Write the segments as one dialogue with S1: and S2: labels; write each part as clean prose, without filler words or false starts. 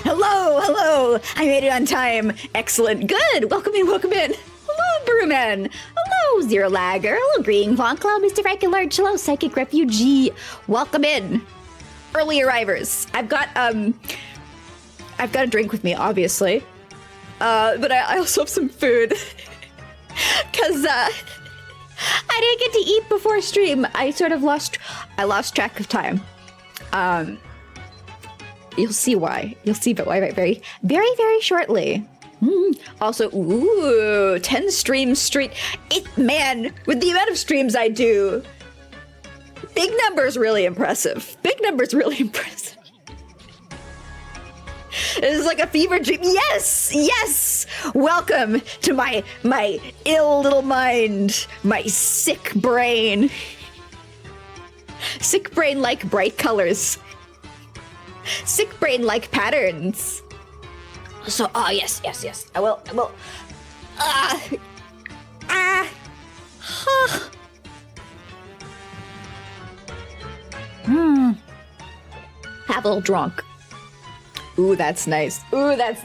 S1: Hello, hello. I made it on time. Excellent. Good. Welcome in, welcome in. Hello, Brewman. Hello, Zero Lagger. Hello, Green Von. Hello, Mr. Frank Large. Hello, Psychic Refugee. Welcome in. Early arrivers. I've got a drink with me, obviously. But I also have some food. Cause I didn't get to eat before stream. I sort of lost track of time. You'll see why. You'll see why very, very, very shortly. Also, ooh, 10 streams straight. Man, with the amount of streams I do, big numbers really impressive. Big numbers really impressive. This is like a fever dream. Yes, yes. Welcome to my ill little mind, my sick brain. Sick brain like bright colors. Sick brain like patterns. So, yes. I will. Have a little drunk. Ooh, that's nice. Ooh, that's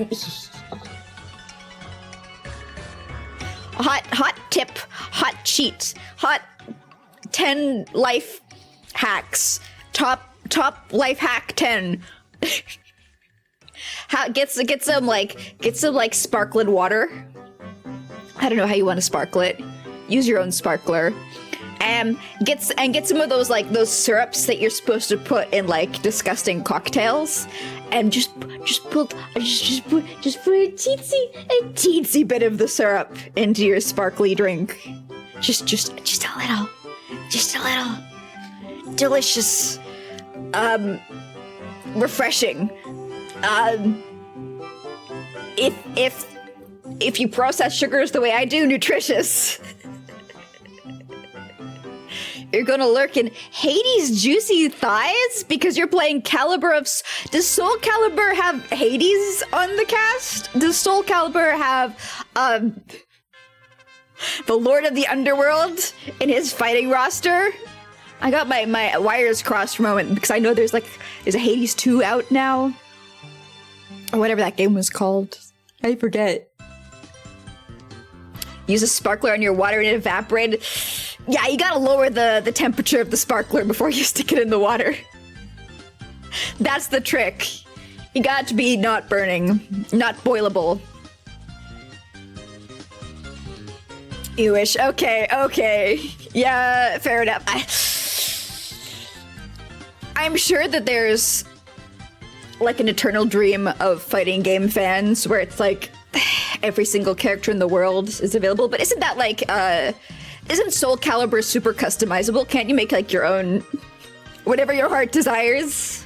S1: hot tip, hot cheat, hot 10 life hacks. Top life hack 10. Get some like sparkling water. I don't know how you want to sparkle it. Use your own sparkler. And get some of those syrups that you're supposed to put in like disgusting cocktails, and just put a teensy bit of the syrup into your sparkly drink. Just a little. Delicious. Refreshing. If you process sugars the way I do, nutritious. You're gonna lurk in Hades' juicy thighs because you're playing Caliber of... Does Soul Calibur have Hades on the cast? Does Soul Calibur have, the Lord of the Underworld in his fighting roster? I got my wires crossed for a moment because I know there's a Hades 2 out now. Or whatever that game was called. I forget. Use a sparkler on your water and it evaporated. Yeah, you gotta lower the temperature of the sparkler before you stick it in the water. That's the trick. You got to be not burning, not boilable. Ewish. Okay. Yeah, fair enough. I'm sure that there's like an eternal dream of fighting game fans where it's like every single character in the world is available, but isn't that like isn't Soul Calibur super customizable? Can't you make like your own whatever your heart desires?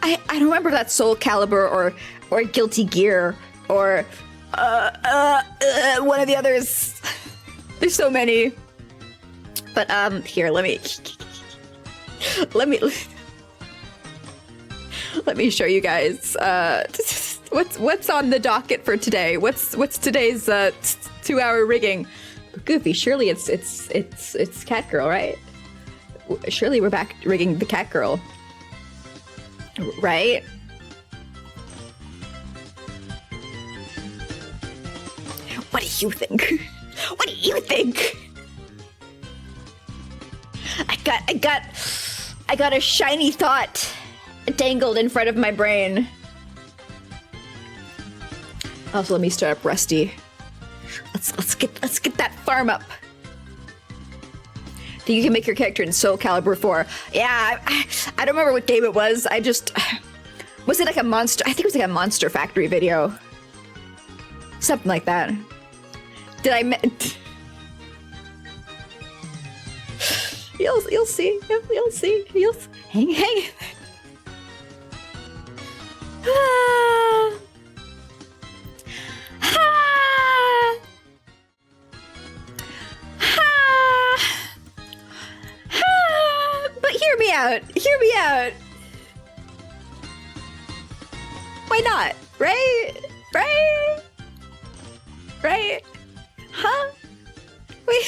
S1: I don't remember if that's Soul Calibur or Guilty Gear or one of the others. There's so many. But here, let me show you guys what's on the docket for today. What's today's 2-hour rigging? Goofy, surely it's Catgirl, right? Surely we're back rigging the Catgirl, right? What do you think? What do you think? I got a shiny thought dangled in front of my brain. Also, let me start up Rusty. Let's get that farm up. Think you can make your character in Soul Calibur 4? Yeah, I don't remember what game it was. Was it like a monster? I think it was like a Monster Factory video. Something like that. You'll see. Hang. But hear me out. Why not? Right? Huh? Wait.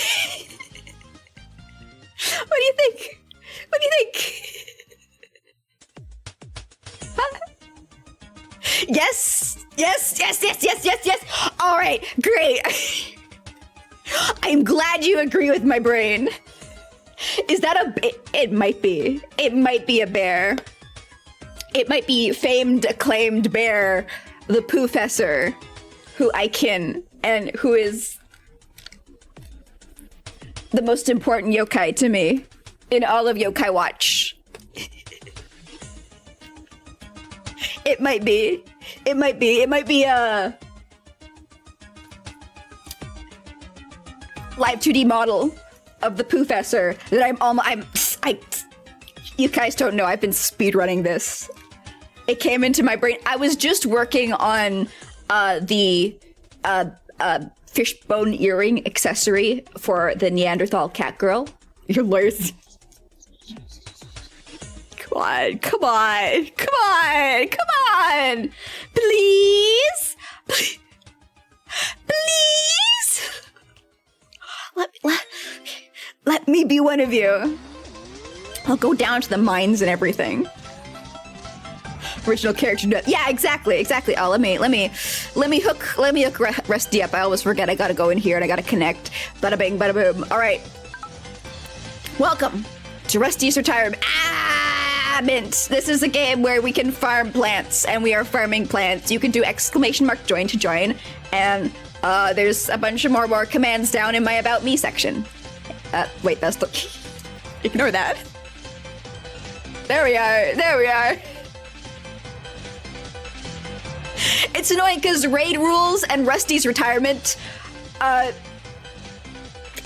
S1: What do you think? Huh? Yes! Yes, yes, yes, yes, yes, yes! All right, great. I'm glad you agree with my brain. Is that it might be. It might be a bear. It might be famed, acclaimed bear, the Poofessor, who I kin, and who is the most important yokai to me in all of Yokai Watch. It might be. It might be. It might be a Live2D model of the Poofessor that you guys don't know, I've been speedrunning this. It came into my brain. I was just working on the fishbone earring accessory for the Neanderthal cat girl. Your lawyers. Come on, come on, come on, come on! Please? Please? Let me be one of you. I'll go down to the mines and everything. Original character. Yeah, exactly. Oh, let me hook Rusty up. I always forget. I gotta go in here and I gotta connect. Bada bing, bada boom. All right. Welcome to Rusty's Retirement. Mint. This is a game where we can farm plants, and we are farming plants. You can do ! join to join, and there's a bunch of more commands down in my About Me section. Wait, that's the... Ignore that. There we are. It's annoying because Raid Rules and Rusty's Retirement,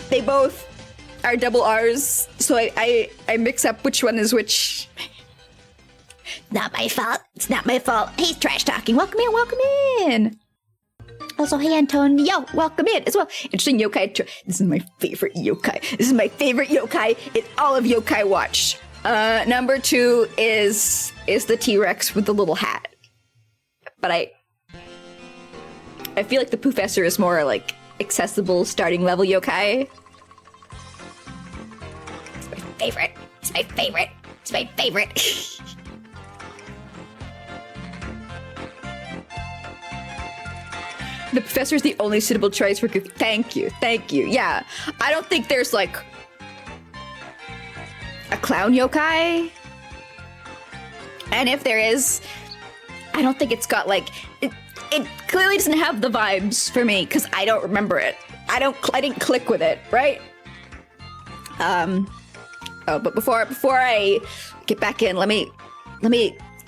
S1: they both are double R's, so I mix up which one is which. Not my fault. It's not my fault. He's trash talking. Welcome in. Also, hey, Antonio, welcome in as well. Interesting yokai. This is my favorite yokai in all of Yokai Watch. Number 2 is the T-Rex with the little hat. But I feel like the Poofessor is more like accessible starting level yokai. It's my favorite. The Professor is the only suitable choice for Goofie. Thank you. Yeah, I don't think there's like a clown yokai. And if there is, I don't think it's got like, it clearly doesn't have the vibes for me because I don't remember it. I didn't click with it, right? But before I get back in, let me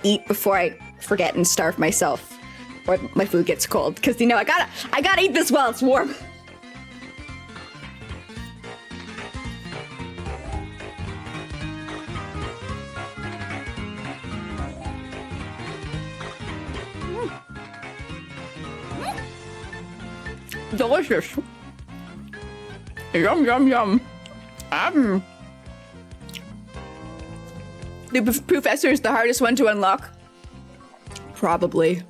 S1: eat before I forget and starve myself. Or my food gets cold, because you know I gotta eat this while it's warm. Delicious. Yum. The Professor is the hardest one to unlock. Probably.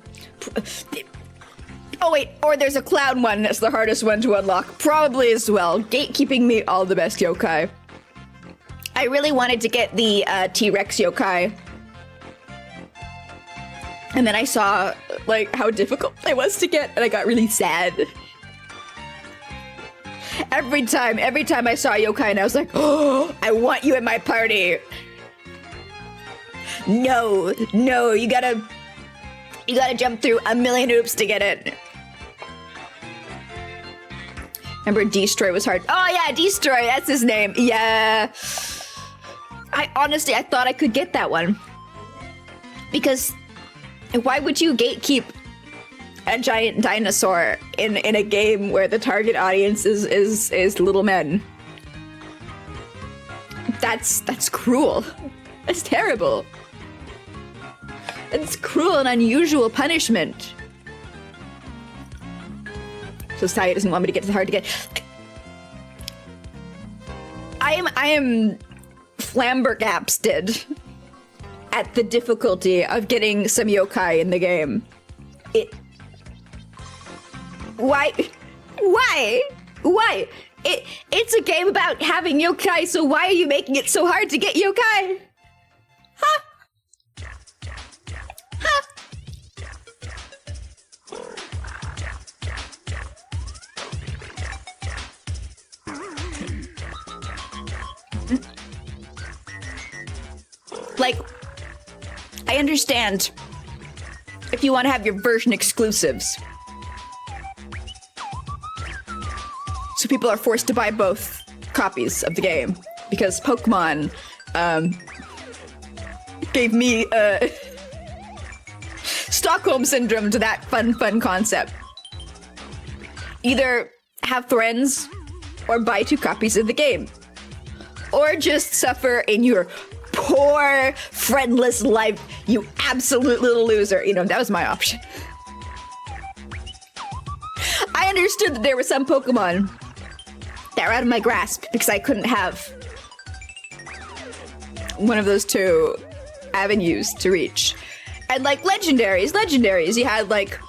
S1: Oh wait, or there's a clown one that's the hardest one to unlock. Probably as well. Gatekeeping me all the best yokai. I really wanted to get the T-Rex yokai. And then I saw like how difficult it was to get, and I got really sad. Every time I saw a yokai and I was like, oh, I want you in my party. No, you gotta jump through a million hoops to get it. Remember Destroy was hard. Oh yeah, Destroy, that's his name. Yeah. I honestly thought I could get that one. Because why would you gatekeep a giant dinosaur in a game where the target audience is little men? That's cruel. That's terrible. It's cruel and unusual punishment. Society doesn't want me to get to the hard to get. I am flabbergasted at the difficulty of getting some yokai in the game. Why? It's a game about having yokai, so why are you making it so hard to get yokai? Huh? Like, I understand if you want to have your version exclusives. So people are forced to buy both copies of the game because Pokemon gave me Stockholm Syndrome to that fun concept. Either have friends or buy 2 copies of the game. Or just suffer in your poor, friendless life, you absolute little loser. You know, that was my option. I understood that there were some Pokemon that were out of my grasp because I couldn't have one of those 2 avenues to reach. And like legendaries, you had like,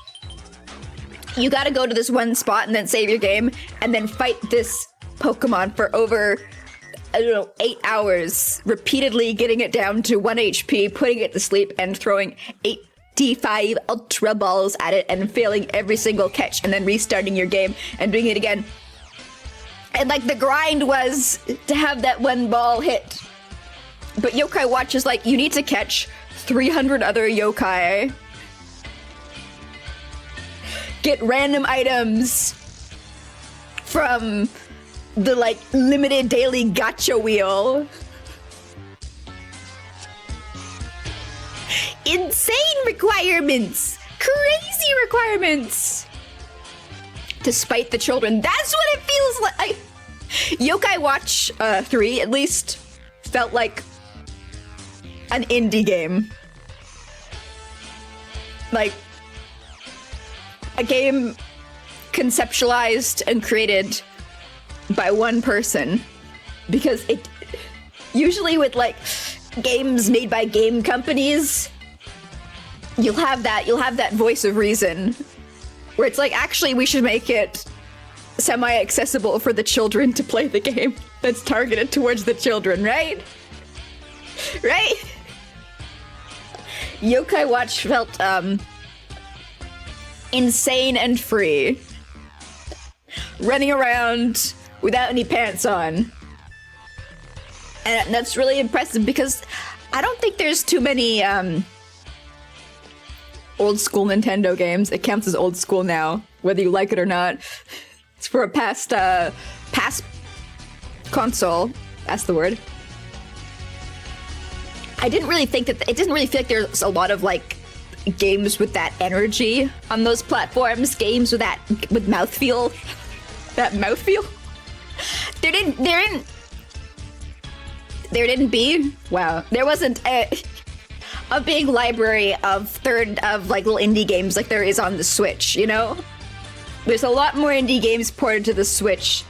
S1: you gotta go to this one spot and then save your game and then fight this Pokemon for over, I don't know, 8 hours, repeatedly getting it down to 1 HP, putting it to sleep, and throwing 85 Ultra Balls at it and failing every single catch, and then restarting your game and doing it again. And like the grind was to have that 1 ball hit. But Yokai Watch is like, you need to catch 300 other yokai, get random items from the like limited daily gacha wheel. Insane requirements, crazy requirements to spite the children. That's what it feels like. Yokai Watch 3 at least felt like an indie game. Like a game conceptualized and created by one person, because it usually with like games made by game companies, you'll have that voice of reason where it's like, actually we should make it semi-accessible for the children to play the game that's targeted towards the children, right? Right? Yokai Watch felt insane and free, running around without any pants on. And that's really impressive because I don't think there's too many old school Nintendo games. It counts as old school now, whether you like it or not. It's for a past console. That's the word. I didn't really think that it didn't really feel like there's a lot of like games with that energy on those platforms. Games with mouthfeel. That mouthfeel. There wasn't a big library of like little indie games like there is on the Switch, you know? There's a lot more indie games ported to the Switch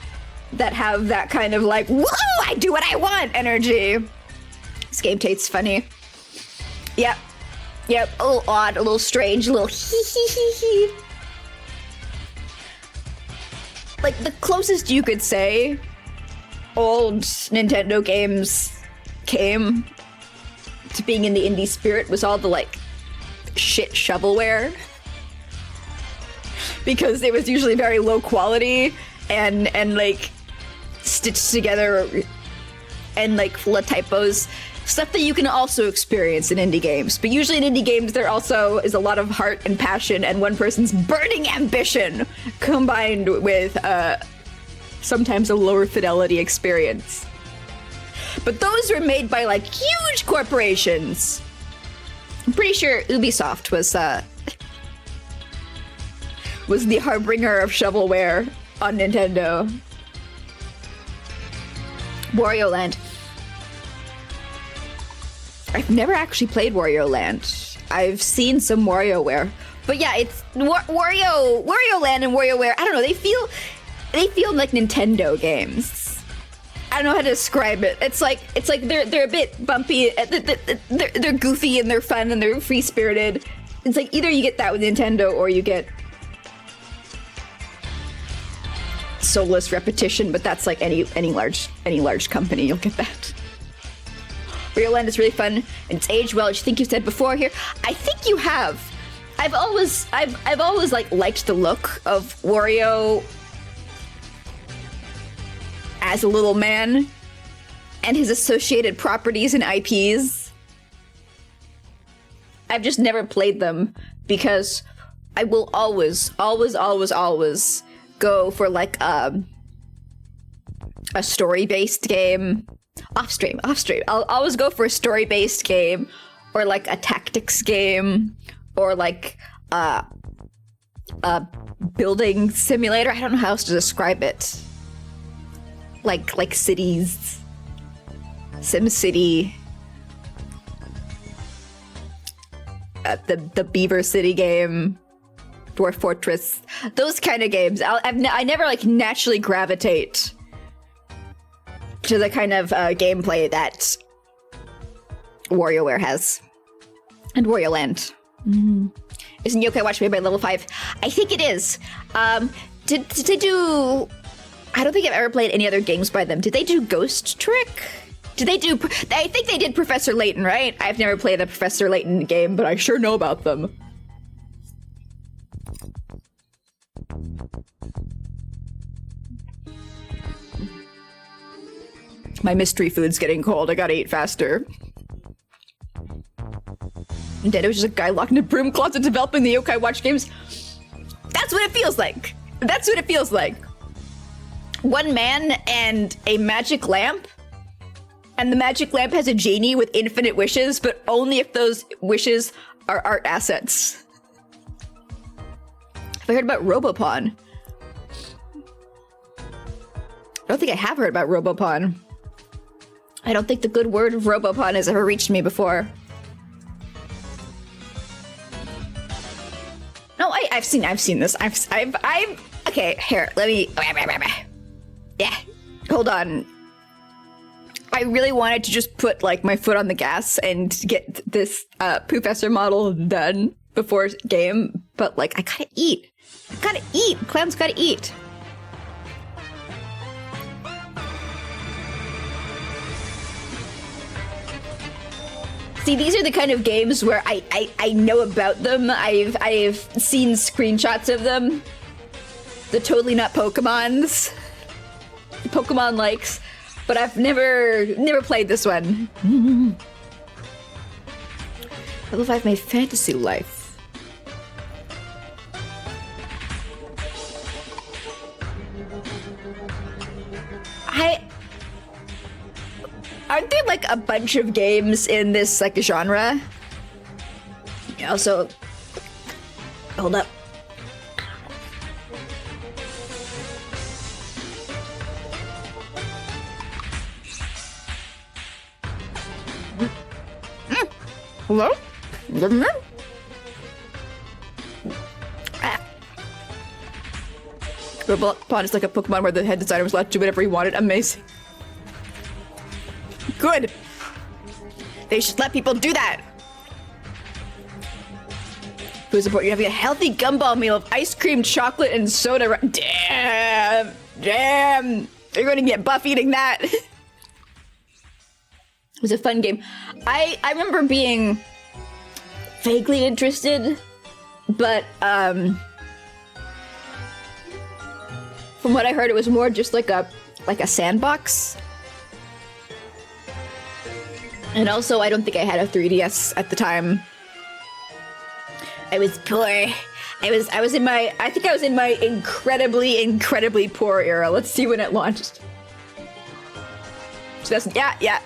S1: that have that kind of like, whoa, I do what I want energy. This game tastes funny. Yep, a little odd, a little strange, a little hee. Like the closest you could say old Nintendo games came to being in the indie spirit was all the like shit shovelware, because it was usually very low quality and like stitched together and like full of typos. Stuff that you can also experience in indie games. But usually in indie games, there also is a lot of heart and passion and one person's burning ambition combined with sometimes a lower fidelity experience. But those were made by like huge corporations. I'm pretty sure Ubisoft was the harbinger of shovelware on Nintendo. Wario Land. I've never actually played Wario Land. I've seen some WarioWare, but yeah, it's Wario Land and WarioWare. I don't know. They feel like Nintendo games. I don't know how to describe it. It's like they're a bit bumpy. They're goofy and they're fun and they're free spirited. It's like either you get that with Nintendo or you get soulless repetition. But that's like any large company, you'll get that. Wario Land is really fun, and it's aged well, as you think you said before here. I think you have. I've always like liked the look of Wario as a little man and his associated properties and IPs. I've just never played them because I will always go for like a story-based game. Off stream. I'll always go for a story-based game or like a tactics game or like a building simulator. I don't know how else to describe it. Like cities, SimCity, the Beaver City game, Dwarf Fortress, those kind of games. I never like naturally gravitate to the kind of gameplay that WarioWare has and Wario Land. Isn't Yokai Watch made by Level 5? I think it is. Did they do... I don't think I've ever played any other games by them. Did they do Ghost Trick? Did they do... I think they did Professor Layton, right? I've never played a Professor Layton game, but I sure know about them. My mystery food's getting cold. I gotta eat faster. Indeed, it was just a guy locked in a broom closet developing the Yokai Watch games. That's what it feels like. That's what it feels like. One man and a magic lamp. And the magic lamp has a genie with infinite wishes, but only if those wishes are art assets. Have I heard about Robopon? I don't think I have heard about Robopon. I don't think the good word of Robopon has ever reached me before. No, I've seen this. I've okay, here, let me, yeah, hold on. I really wanted to just put like my foot on the gas and get this Poofessor model done before game, but like I gotta eat. Clown's gotta eat. See, these are the kind of games where I know about them. I've seen screenshots of them. The totally not Pokemons. Pokemon likes, but I've never played this one. Level 5 my fantasy life. Aren't there like a bunch of games in this like genre? Also, hold up. Hello? Robopon is like a Pokemon where the head designer was allowed to do whatever he wanted. Amazing. Good. They should let people do that. Food support. You're having a healthy gumball meal of ice cream, chocolate, and soda. Damn. You're going to get buff eating that. It was a fun game. I remember being vaguely interested, but from what I heard, it was more just like a sandbox. And also, I don't think I had a 3DS at the time. I was poor. I was in my incredibly poor era. Let's see when it launched. Yeah.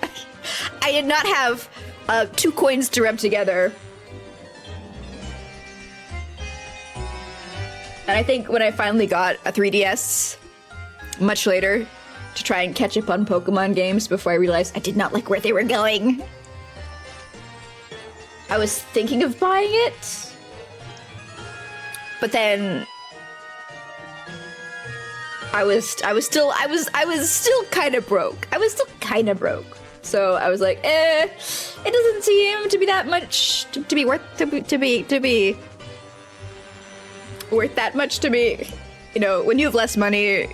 S1: I did not have 2 coins to rub together. And I think when I finally got a 3DS, much later, to try and catch up on Pokemon games before I realized I did not like where they were going. I was thinking of buying it, but then I was still kind of broke. So I was like, it doesn't seem to be that much to be worth that much to me. You know, when you have less money,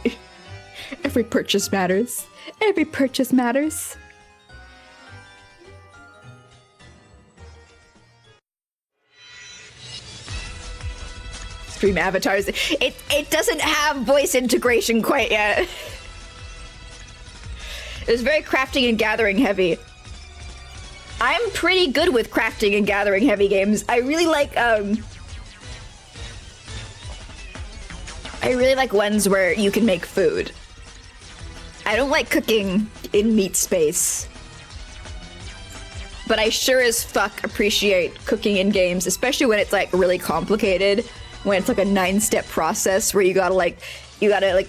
S1: every purchase matters. Every purchase matters. Stream avatars. It doesn't have voice integration quite yet. It was very crafting and gathering heavy. I'm pretty good with crafting and gathering heavy games. I really like ones where you can make food. I don't like cooking in meat space. But I sure as fuck appreciate cooking in games, especially when it's like really complicated, when it's like a 9-step process where you gotta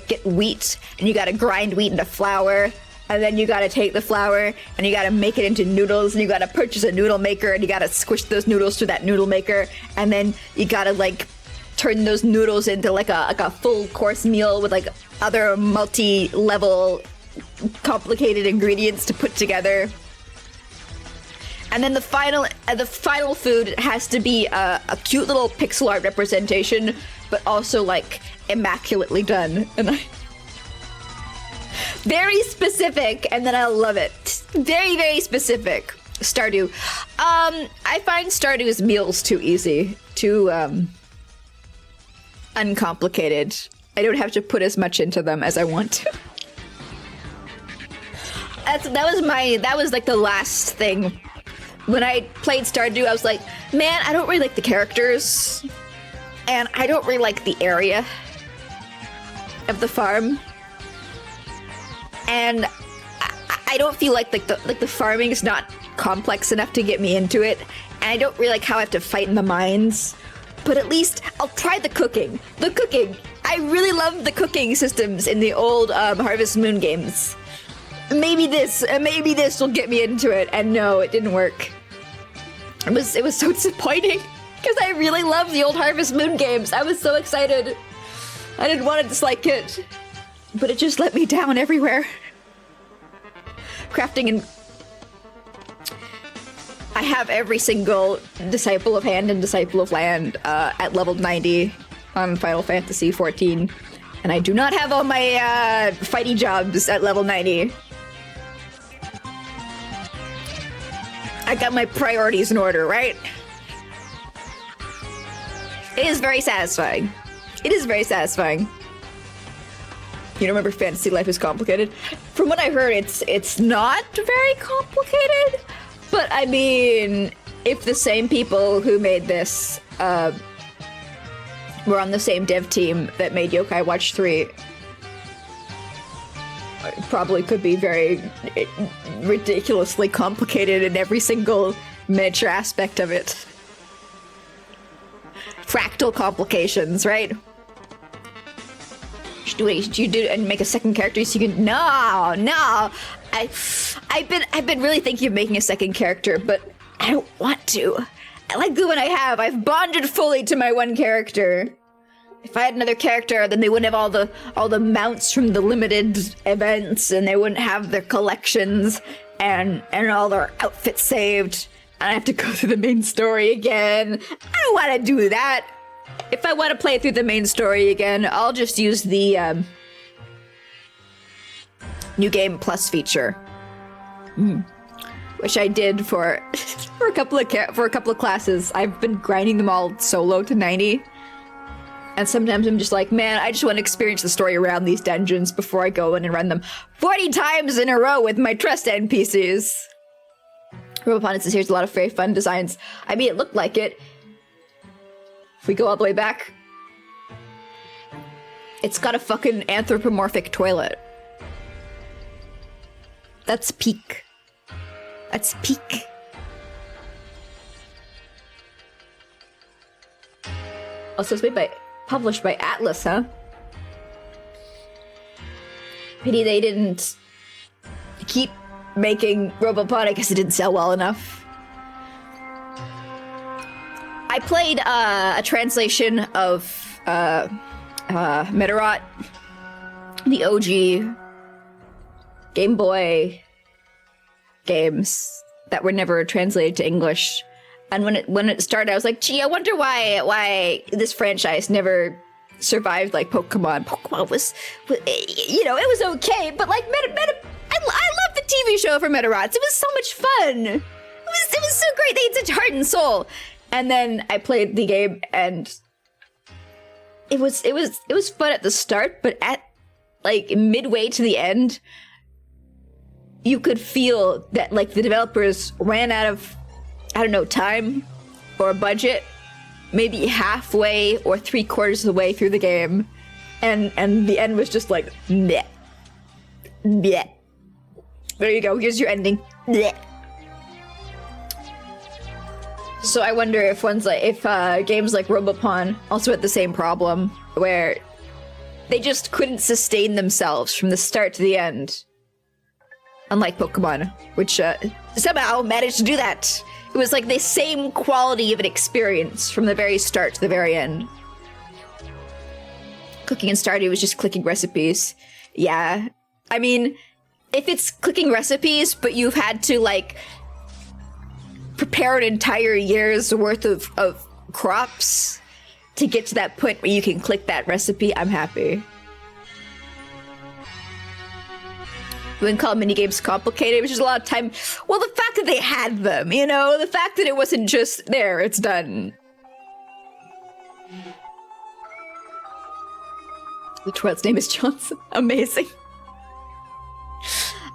S1: get wheat and you gotta grind wheat into flour, and then you gotta take the flour and you gotta make it into noodles, and you gotta purchase a noodle maker and you gotta squish those noodles through that noodle maker, and then you gotta like turn those noodles into like a full course meal with like other multi-level complicated ingredients to put together. And then the final food has to be a cute little pixel art representation, but also like immaculately done. And very specific, and then I love it. Very, very specific. Stardew. I find Stardew's meals too easy, too uncomplicated. I don't have to put as much into them as I want to. That was like the last thing. When I played Stardew, I was like, man, I don't really like the characters, and I don't really like the area of the farm, and I don't feel like the farming is not complex enough to get me into it, and I don't really like how I have to fight in the mines. But at least I'll try the cooking. The cooking. I really love the cooking systems in the old Harvest Moon games. Maybe this will get me into it, and no, it didn't work. It was so disappointing because I really love the old Harvest Moon games. I was so excited. I didn't want to dislike it, but it just let me down everywhere. Crafting and I have every single Disciple of Hand and Disciple of Land at level 90 on Final Fantasy XIV, and I do not have all my fighty jobs at level 90. I got my priorities in order, right? It is very satisfying. It is very satisfying. You don't remember Fantasy Life is Complicated? From what I heard, it's not very complicated. But I mean, if the same people who made this were on the same dev team that made Yokai Watch 3, it probably could be very ridiculously complicated in every single miniature aspect of it. Fractal complications, right? You do and make a second character so you can. No. I've been really thinking of making a second character, but I don't want to. I like the one I have. I've bonded fully to my one character. If I had another character, then they wouldn't have all the mounts from the limited events, and they wouldn't have their collections and all their outfits saved. And I have to go through the main story again. I don't want to do that. If I want to play through the main story again, I'll just use the New Game Plus feature, which I did for a couple of classes. I've been grinding them all solo to 90. And sometimes I'm just like, man, I just want to experience the story around these dungeons before I go in and run them 40 times in a row with my trust NPCs. Roboponics says here's a lot of very fun designs. I mean, it looked like it. If we go all the way back, it's got a fucking anthropomorphic toilet. That's peak. That's peak. Also, it's published by Atlas, huh? Pity they didn't keep making Robopod. I guess it didn't sell well enough. I played a translation of Meteorot, the OG Game Boy games that were never translated to English. And when it started, I was like, gee, I wonder why this franchise never survived like Pokemon. Pokemon was, you know, it was okay, but like I love the TV show for Meteorots. It was so much fun. It was so great. They had such heart and soul. And then I played the game, and it was fun at the start, but at like midway to the end, you could feel that like the developers ran out of, I don't know, time or budget, maybe halfway or 3/4 of the way through the game, and the end was just like bleh, bleh. There you go. Here's your ending. Bleh. So I wonder if games like Robopon also had the same problem, where they just couldn't sustain themselves from the start to the end. Unlike Pokemon, which somehow managed to do that. It was like the same quality of an experience from the very start to the very end. Cooking in Stardew was just clicking recipes. Yeah. I mean, if it's clicking recipes, but you've had to, like, prepare an entire year's worth of crops to get to that point where you can click that recipe, I'm happy. We wouldn't call minigames complicated, which is a lot of time. Well, the fact that they had them, you know? The fact that it wasn't just, there, it's done. The twelfth's name is Johnson. Amazing.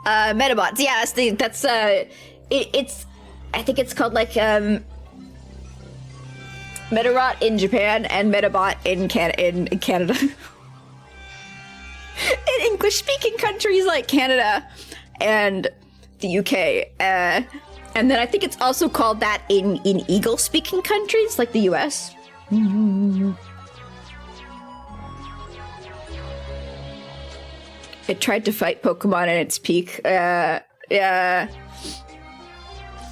S1: Metabots, yeah, that's it's I think it's called, like, Metarot in Japan and Metabot in Canada. In English-speaking countries like Canada and the UK. And then I think it's also called that in Eagle-speaking countries like the US. It tried to fight Pokemon at its peak. Yeah.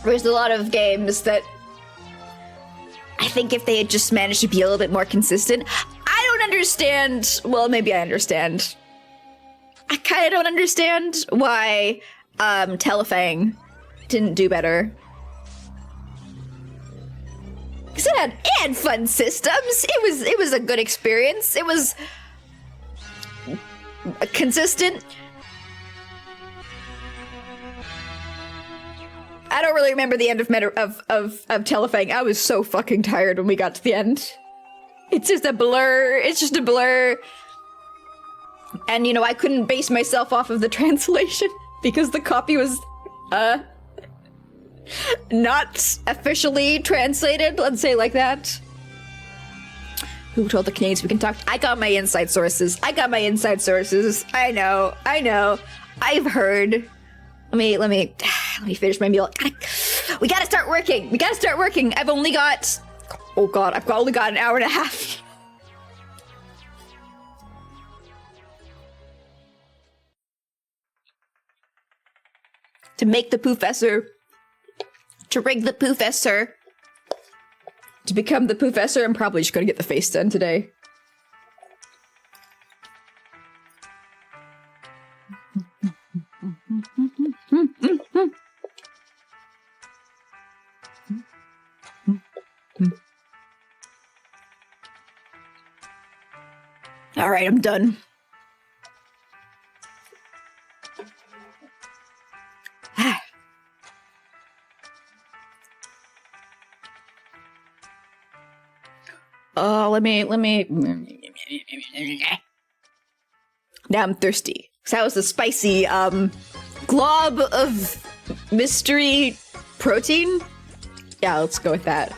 S1: There's a lot of games that I think if they had just managed to be a little bit more consistent. I don't understand. Well, maybe I understand. I kind of don't understand why Telefang didn't do better. Because it had fun systems. It was a good experience. It was consistent. I don't really remember the end of Telefang. I was so fucking tired when we got to the end. It's just a blur. It's just a blur. And, you know, I couldn't base myself off of the translation because the copy was, not officially translated, let's say like that. Who told the Canadians we can talk? I got my inside sources. I know. I've heard. Let me finish my meal. We gotta start working. I've only got, oh God, I've only got an hour and a half. To make the Poofessor, to rig the Poofessor, to become the Poofessor. I'm probably just gonna get the face done today. All right, I'm done. Let me. Now I'm thirsty. So that was a spicy, glob of mystery protein. Yeah, let's go with that.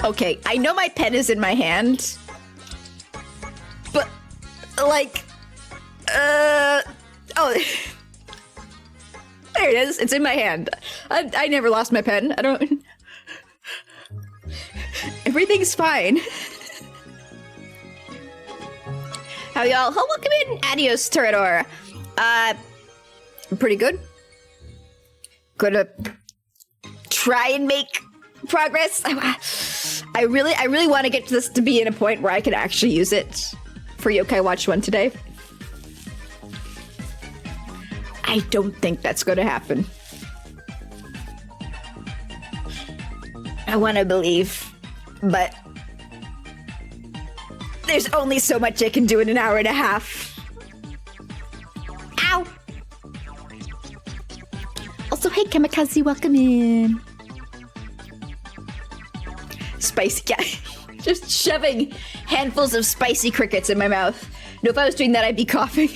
S1: Okay, I know my pen is in my hand, but, like, oh, there it is. It's in my hand. I never lost my pen. I don't. Everything's fine. How y'all? Oh, welcome in. Adios, Torador. Pretty good. Gonna try and make progress. I really want to get to this to be in a point where I can actually use it for Yokai Watch 1 today. I don't think that's going to happen. I want to believe, but there's only so much I can do in an hour and a half. Ow! Also, hey Kamikaze, welcome in. spicy, yeah, just shoving handfuls of spicy crickets in my mouth. No, if I was doing that, I'd be coughing.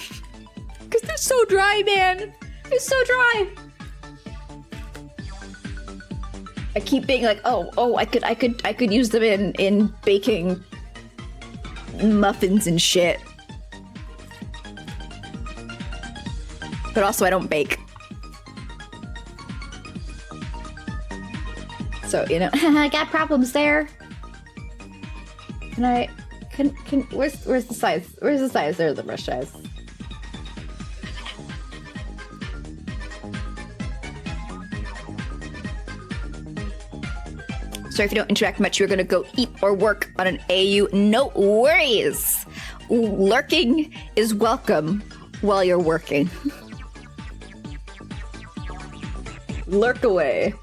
S1: Because they're so dry, man. They're so dry. I keep being like, oh, I could use them in baking muffins and shit. But also, I don't bake. So, you know, I got problems there. Where's the size? Where's the size? There's the brush size. Sorry if you don't interact much, you're gonna go eat or work on an AU. No worries! Lurking is welcome while you're working. Lurk away.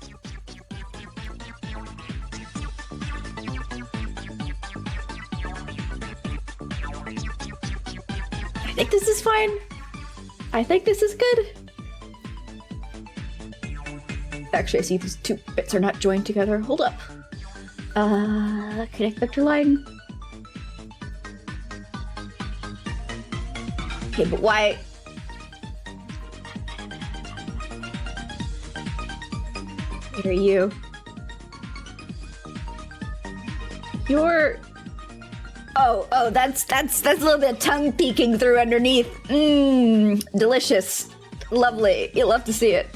S1: I think this is fine. I think this is good. Actually, I see these two bits are not joined together. Hold up. Connect vector line. Okay, but why? What are you? You're... Oh, that's a little bit of tongue peeking through underneath. Mmm, delicious. Lovely. You'll love to see it.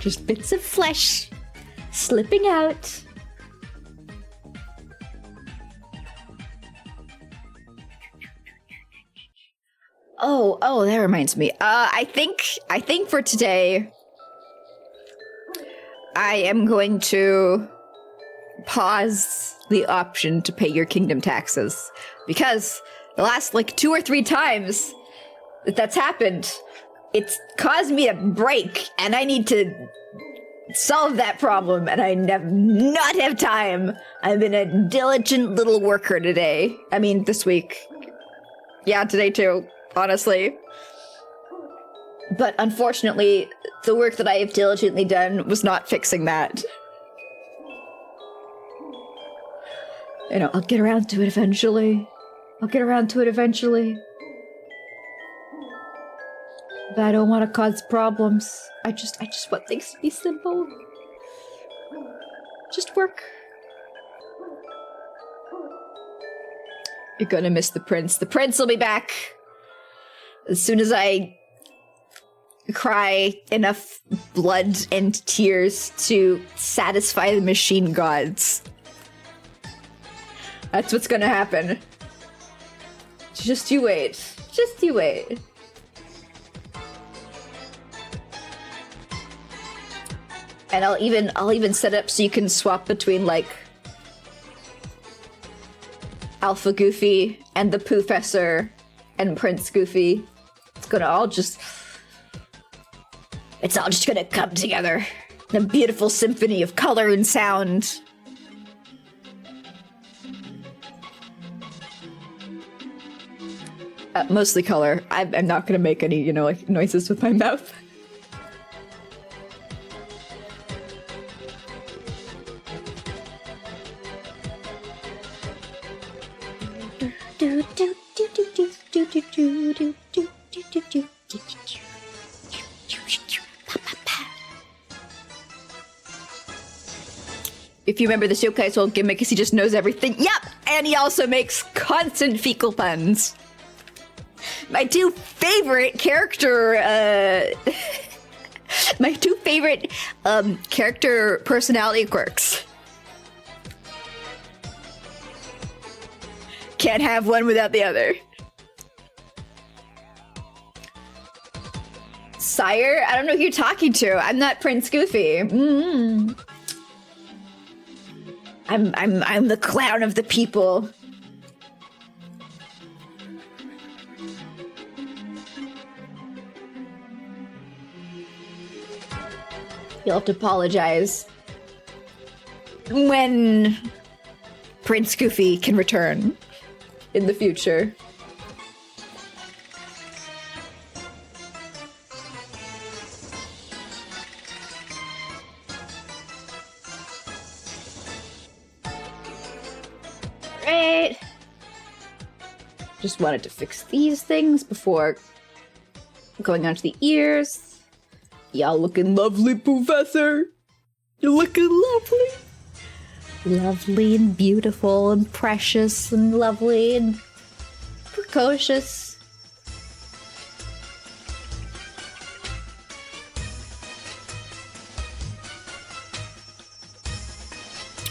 S1: Just bits of flesh slipping out. Oh, that reminds me. I think for today, I am going to pause the option to pay your kingdom taxes, because the last like 2 or 3 times that's happened, it's caused me to break, and I need to solve that problem, and I not have time. I've been a diligent little worker today. I mean, this week. Yeah, today too, honestly. But unfortunately, the work that I have diligently done was not fixing that. You know, I'll get around to it eventually. But I don't want to cause problems. I just want things to be simple. Just work. You're gonna miss the prince. The prince will be back as soon as I cry enough blood and tears to satisfy the machine gods. That's what's gonna happen. Just you wait. Just you wait. And I'll even set up so you can swap between like Alpha Goofy and the Poofessor and Prince Goofy. It's all just gonna come together in a beautiful symphony of color and sound. Mostly color. I'm not gonna make any, you know, like noises with my mouth. If you remember the Shokai's whole gimmick is he just knows everything. Yep! And he also makes constant fecal puns. My 2 favorite character, my 2 favorite, character personality quirks. Can't have one without the other. Sire? I don't know who you're talking to. I'm not Prince Goofy. I'm the clown of the people. You'll have to apologize when Prince Goofy can return in the future. Alright. Just wanted to fix these things before going on to the ears. Y'all looking lovely, Professor. You're looking lovely. Lovely and beautiful and precious and lovely and precocious.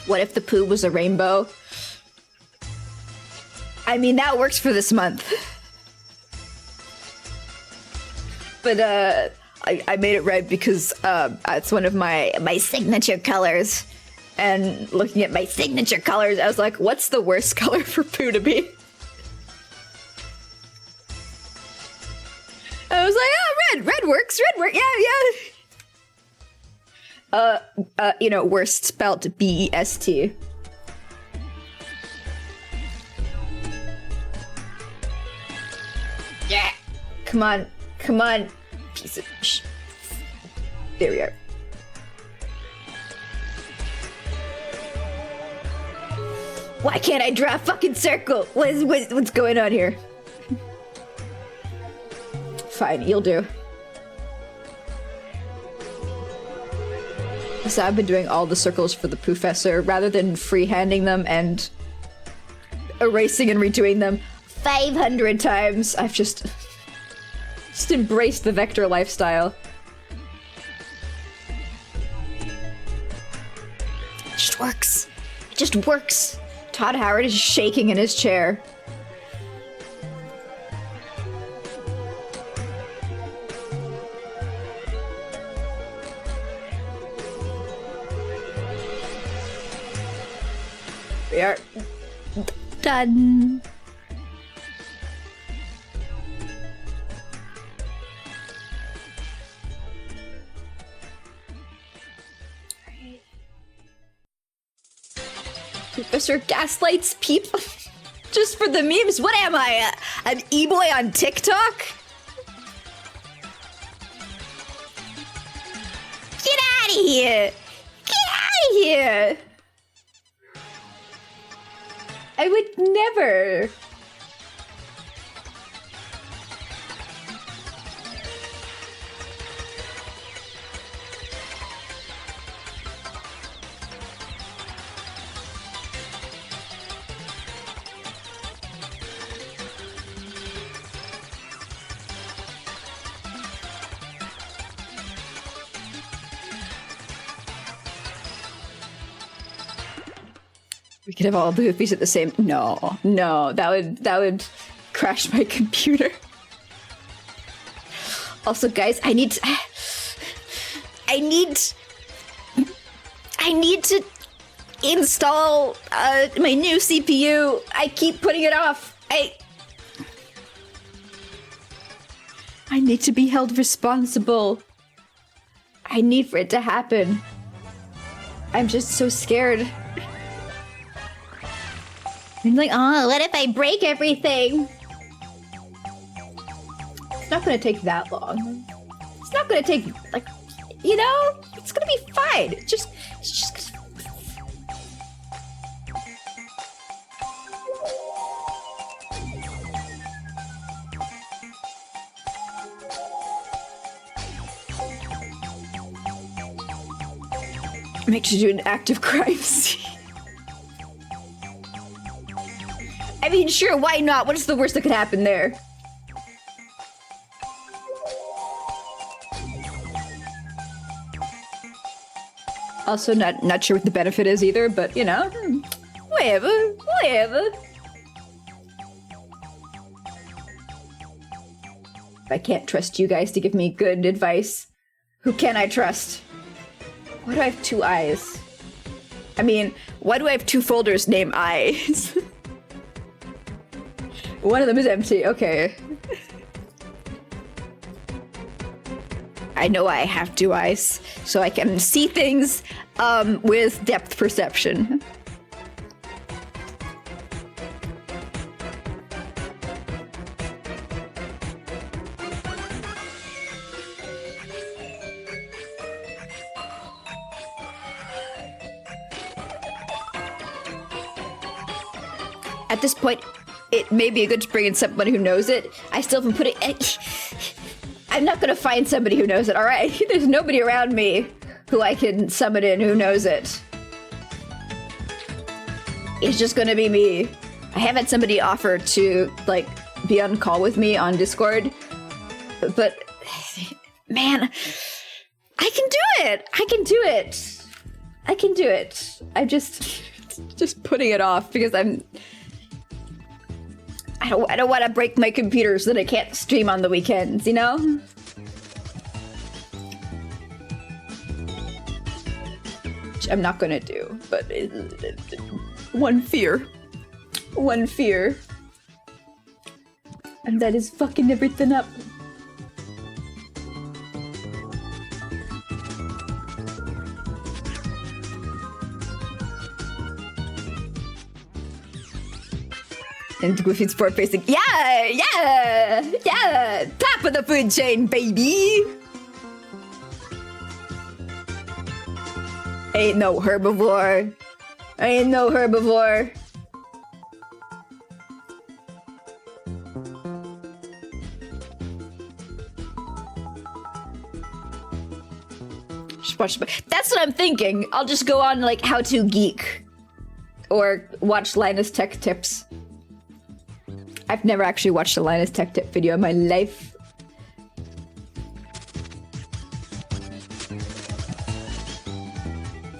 S1: What if the poo was a rainbow? I mean, that works for this month. But, I made it red because, it's one of my signature colors. And looking at my signature colors, I was like, what's the worst color for poo to be? I was like, oh, red works, yeah. You know, worst spelt B-E-S-T. Yeah, come on, piece of there we are. Why can't I draw a fucking circle? What's going on here? Fine, you'll do. So I've been doing all the circles for the Professor rather than freehanding them and erasing and redoing them 500 times. I've just embraced the vector lifestyle. It just works. It just works. Todd Howard is shaking in his chair. We are done. Professor gaslights people just for the memes. What am I, an e-boy on TikTok? Get out of here! Get out of here! I would never. We could have all the Goofies at the same. No, that would crash my computer. Also, guys, I need to install my new CPU. I keep putting it off. I need to be held responsible. I need for it to happen. I'm just so scared. I'm like, oh, what if I break everything? It's not gonna take that long. It's not gonna take, like, you know? It's gonna be fine. It's just makes you do an active crime scene. I mean, sure, why not? What is the worst that could happen there? Also, not sure what the benefit is either, but you know, whatever. If I can't trust you guys to give me good advice, who can I trust? Why do I have two eyes? I mean, why do I have two folders named eyes? One of them is empty, okay. I know I have two eyes, so I can see things with depth perception. At this point, it may be good to bring in somebody who knows it. I still haven't put it... I'm not gonna find somebody who knows it, alright? There's nobody around me who I can summon in who knows it. It's just gonna be me. I have had somebody offer to, like, be on call with me on Discord, but... Man, I can do it! I can do it! I can do it. I'm just putting it off because I don't want to break my computer so that I can't stream on the weekends, you know? Which I'm not gonna do, but one fear. One fear. And that is fucking everything up. And Goofy's forward facing. Yeah! Top of the food chain, baby! Ain't no herbivore. Ain't no herbivore. That's what I'm thinking. I'll just go on like Ha0nk or watch Linus Tech Tips. I've never actually watched a Linus Tech Tip video in my life.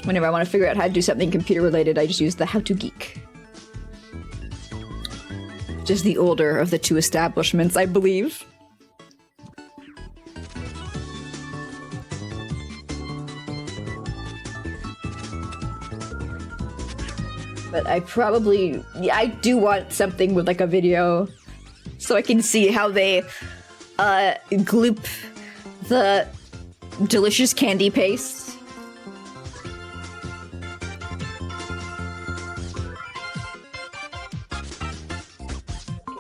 S1: Whenever I want to figure out how to do something computer related, I just use the Ha0nk. Just the older of the two establishments, I believe. But I probably... Yeah, I do want something with like a video so I can see how they gloop the delicious candy paste.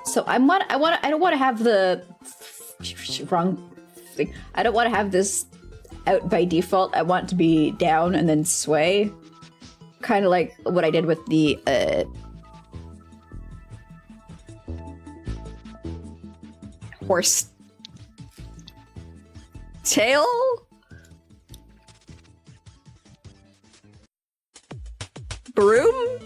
S1: So I don't want to have the wrong thing. I don't want to have this out by default. I want it to be down and then sway. Kind of like what I did with the horse tail? Broom?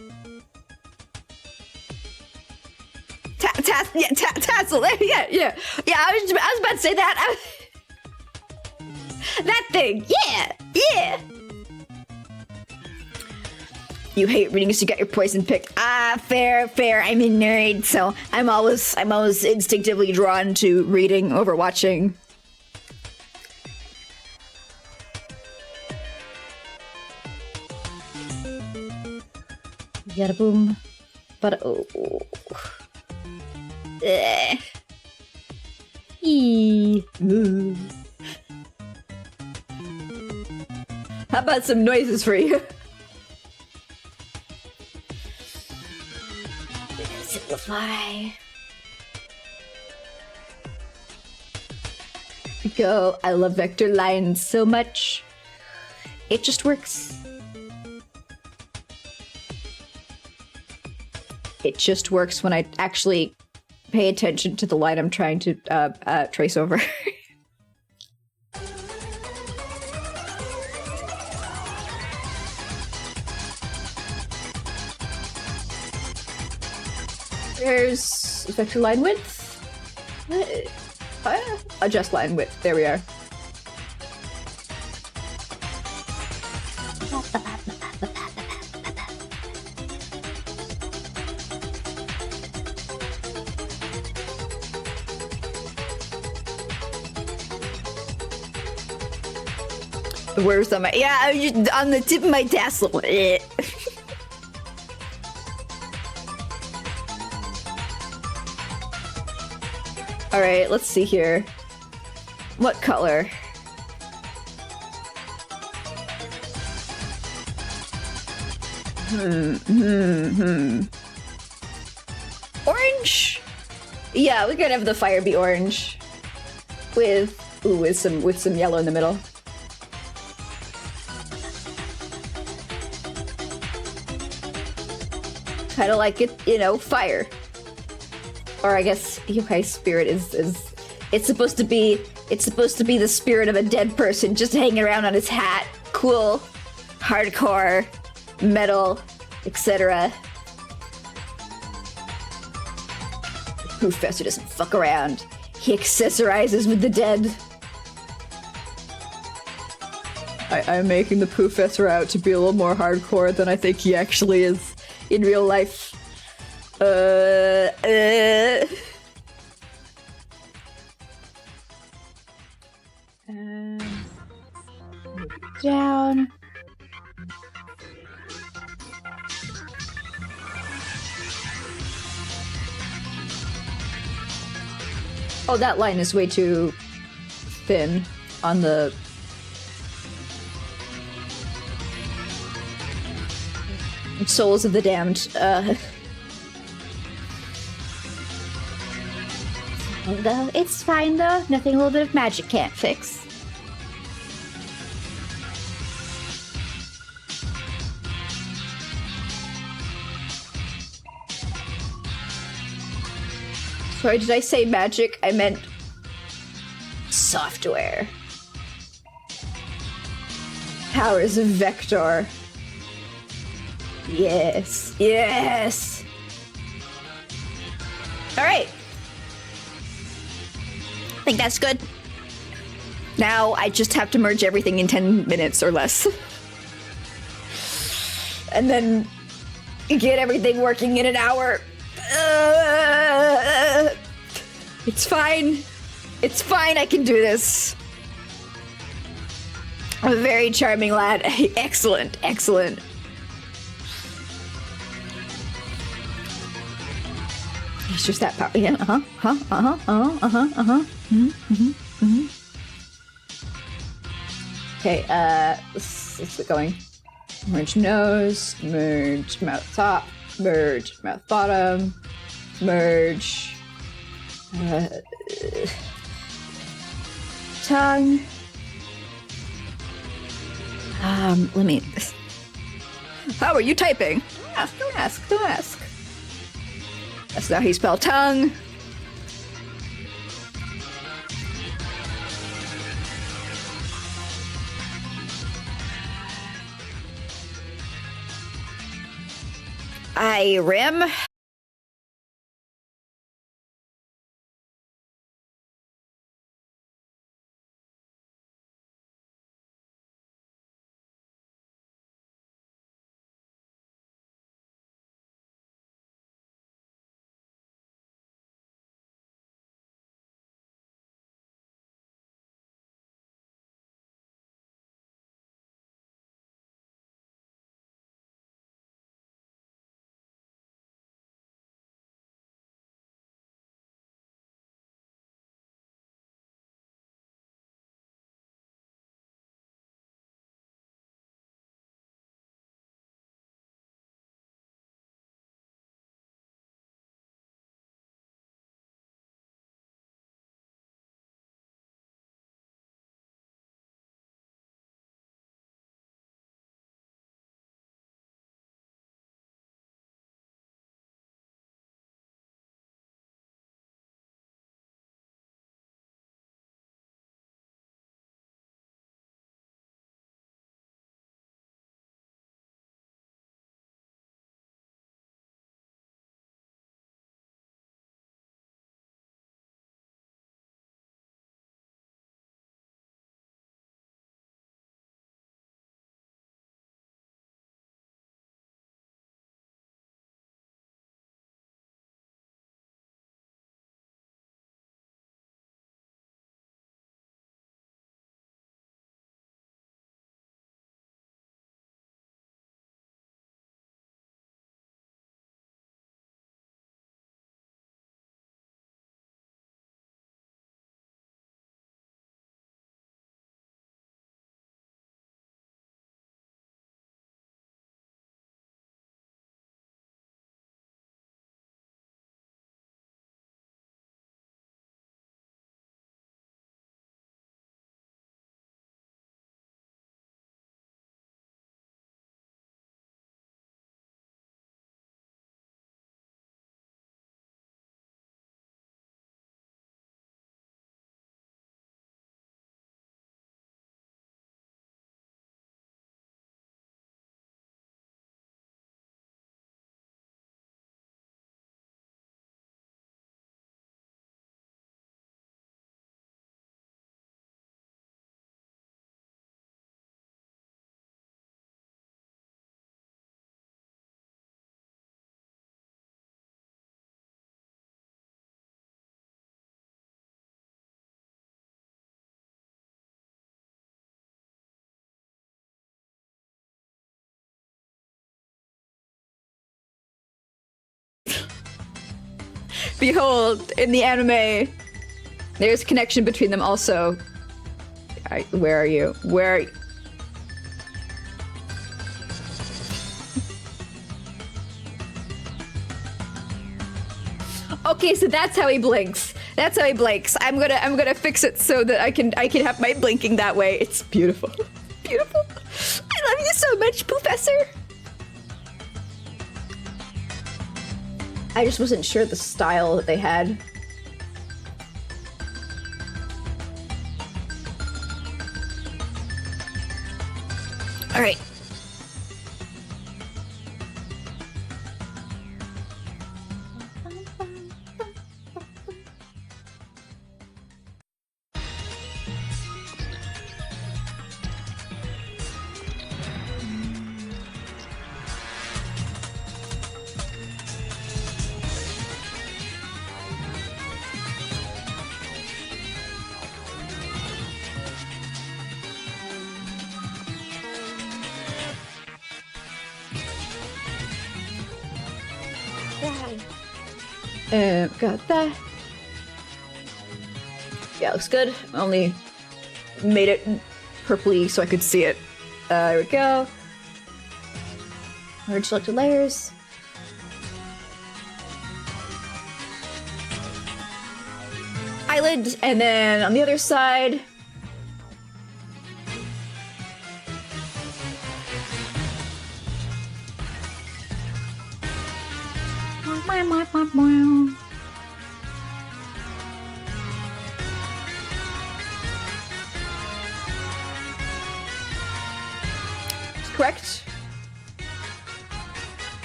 S1: Tassel. Yeah. I was about to say that. That thing. Yeah. You hate reading so you got your poison pick. Ah, fair. I'm a nerd, so I'm always instinctively drawn to reading over watching. Yada boom. But oh. How about some noises for you? Simplify. Go. I love vector lines so much. It just works. It just works when I actually pay attention to the line I'm trying to trace over. There's vector line width. Adjust line width. There we are. Where's on my... Yeah, I was just on the tip of my tassel. Alright, let's see here. What color? Orange? Yeah, we could have the fire be orange. With some yellow in the middle. Kind of like it, you know, fire. Or I guess yokai spirit is it's supposed to be the spirit of a dead person just hanging around on his hat. Cool, hardcore, metal, etc. Professor doesn't fuck around. He accessorizes with the dead. I'm making the Professor out to be a little more hardcore than I think he actually is in real life. Down. Oh, that line is way too thin on the... Souls of the Damned. Though it's fine though. Nothing a little bit of magic can't fix. Sorry, did I say magic? I meant software. Powers of Vector. Yes, yes. All right. I think that's good. Now I just have to merge everything in 10 minutes or less. And then get everything working in an hour. It's fine. It's fine, I can do this. I'm a very charming lad. Excellent, excellent. It's just that power. Yeah, Okay, let's get going. Merge nose, merge mouth top, merge mouth bottom, merge tongue. Let me... How are you typing? Don't ask, don't ask. That's not how you spell tongue. Rim. Behold, in the anime, there's a connection between them also. Where are you? Where are you? Okay, so that's how he blinks. That's how he blinks. I'm gonna fix it so that I can have my blinking that way. It's beautiful. Beautiful. I love you so much, Professor. I just wasn't sure the style that they had. All right. Got that. Yeah, looks good. Only made it purpley so I could see it. There we go. Merge selected layers. Eyelid, and then on the other side. Correct.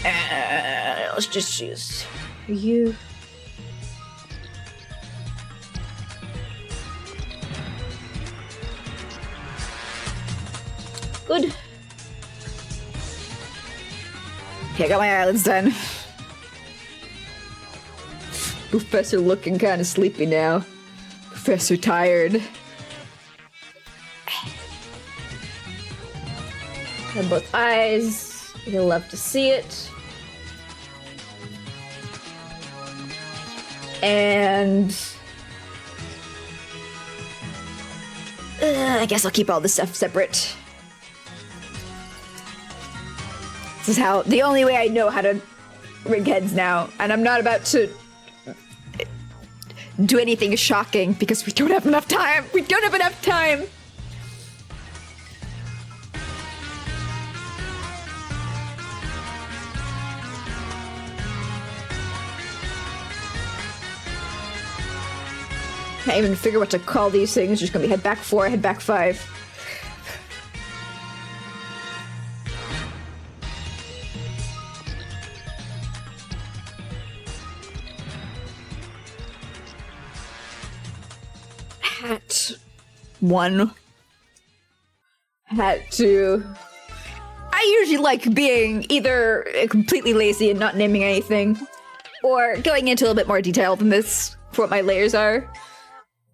S1: Let's just choose you. Good. Okay, I got my eyelids done. Professor looking kind of sleepy now. Professor tired. And both eyes. You'll love to see it. And I guess I'll keep all this stuff separate. This is how the only way I know how to rig heads now, and I'm not about to do anything shocking because we don't have enough time. We don't have enough time. Can't even figure what to call these things. Just gonna be head back 4, head back 5. Hat 1. Hat 2. I usually like being either completely lazy and not naming anything, or going into a little bit more detail than this for what my layers are.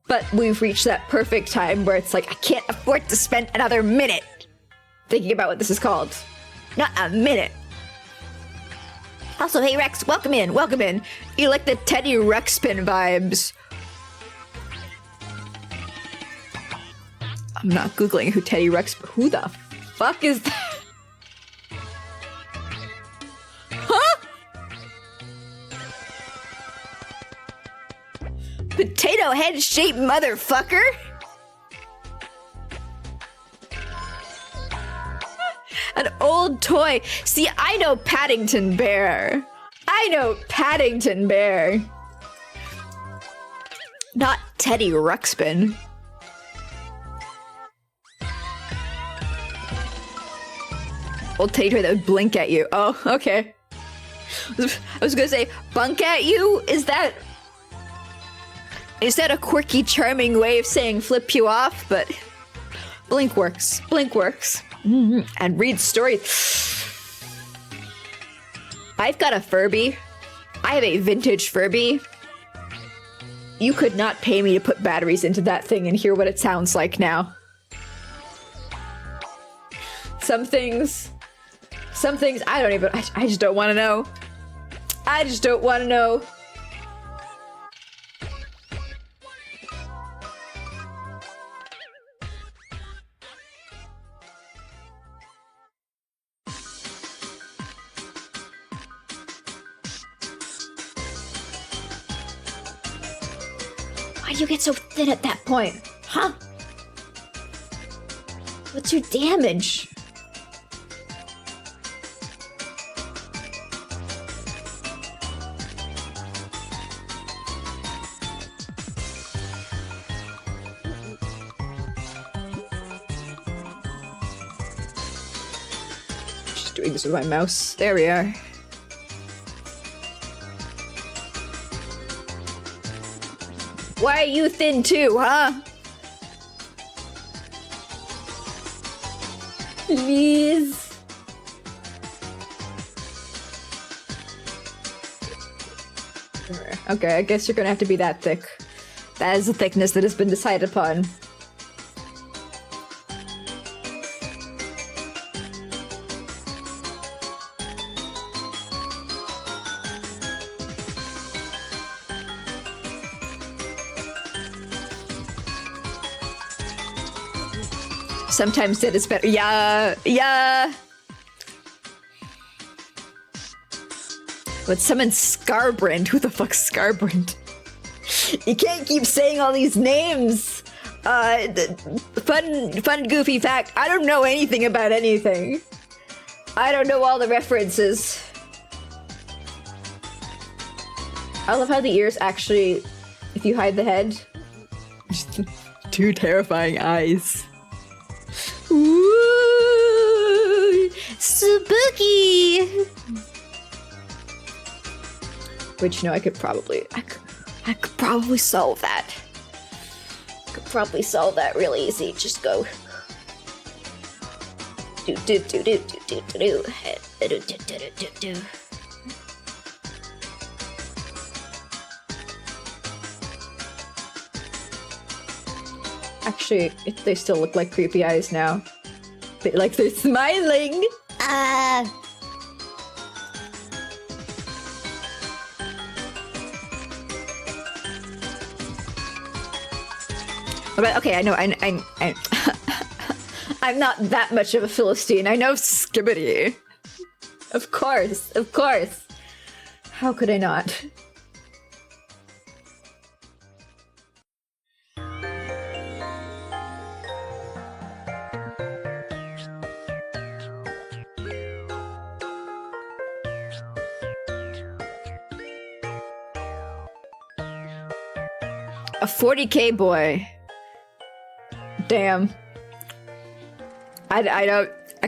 S1: But we've reached that perfect time where it's like, I can't afford to spend another minute thinking about what this is called. Not a minute. Also, hey Rex, welcome in, welcome in. You like the Teddy Ruxpin vibes. I'm not Googling who Teddy Ruxpin... Who the fuck is that? Huh? Potato head shaped motherfucker? An old toy. See, I know Paddington Bear. I know Paddington Bear. Not Teddy Ruxpin. Old teddy toy that would blink at you. Oh, okay. I was gonna say, bunk at you? Is that a quirky, charming way of saying flip you off? But blink works. Blink works. And read stories. I've got a Furby. I have a vintage Furby. You could not pay me to put batteries into that thing and hear what it sounds like now. Some things, I don't even, I just don't want to know. I just don't want to know. Why do you get so thin at that point? Huh? What's your damage? Just doing this with my mouse. There we are. Why are you thin too, huh? Please. Okay, I guess you're gonna have to be that thick. That is the thickness that has been decided upon. Sometimes it is better. Yeah, yeah. But summon Scarbrand. Who the fuck's Scarbrand? You can't keep saying all these names. Fun goofy fact. I don't know anything about anything. I don't know all the references. I love how the ears actually, if you hide the head, two terrifying eyes. Ooh, spooky. Which, no, I could probably solve that. I could probably solve that real easy. Just go. Do. Actually, they still look like creepy eyes now. Like they're smiling. But okay, I know. I'm not that much of a Philistine. I know Skibbity. Of course, of course. How could I not? A 40k boy. Damn. I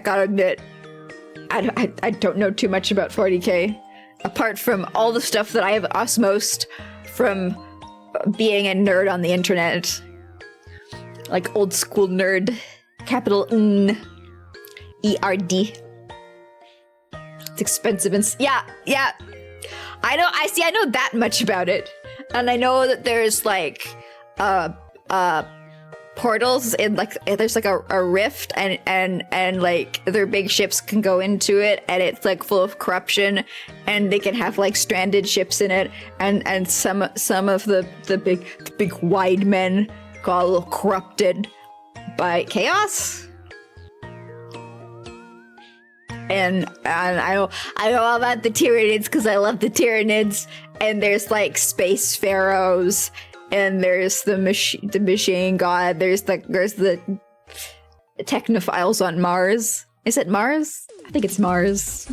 S1: gotta admit, I don't know too much about 40k, apart from all the stuff that I have osmosed from being a nerd on the internet. Like old school nerd. Capital N. E-R-D. It's expensive and yeah. I know that much about it. And I know that there's like portals in like there's like a rift and like their big ships can go into it and it's like full of corruption and they can have like stranded ships in it and some of the big wide men got a little corrupted by chaos. And I know all about the Tyranids because I love the Tyranids. And there's like space pharaohs, and there's the machine god. There's the technophiles on Mars. Is it Mars? I think it's Mars.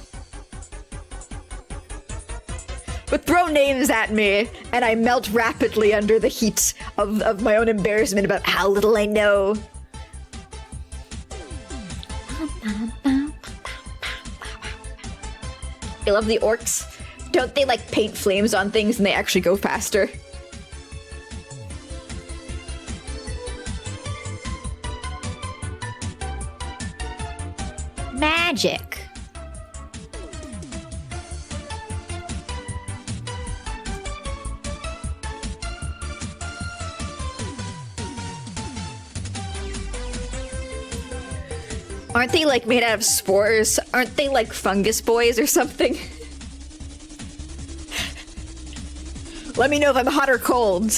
S1: But throw names at me, and I melt rapidly under the heat of my own embarrassment about how little I know. I love the orcs. Don't they like paint flames on things and they actually go faster? Magic. Aren't they like made out of spores? Aren't they like fungus boys or something? Let me know if I'm hot or cold.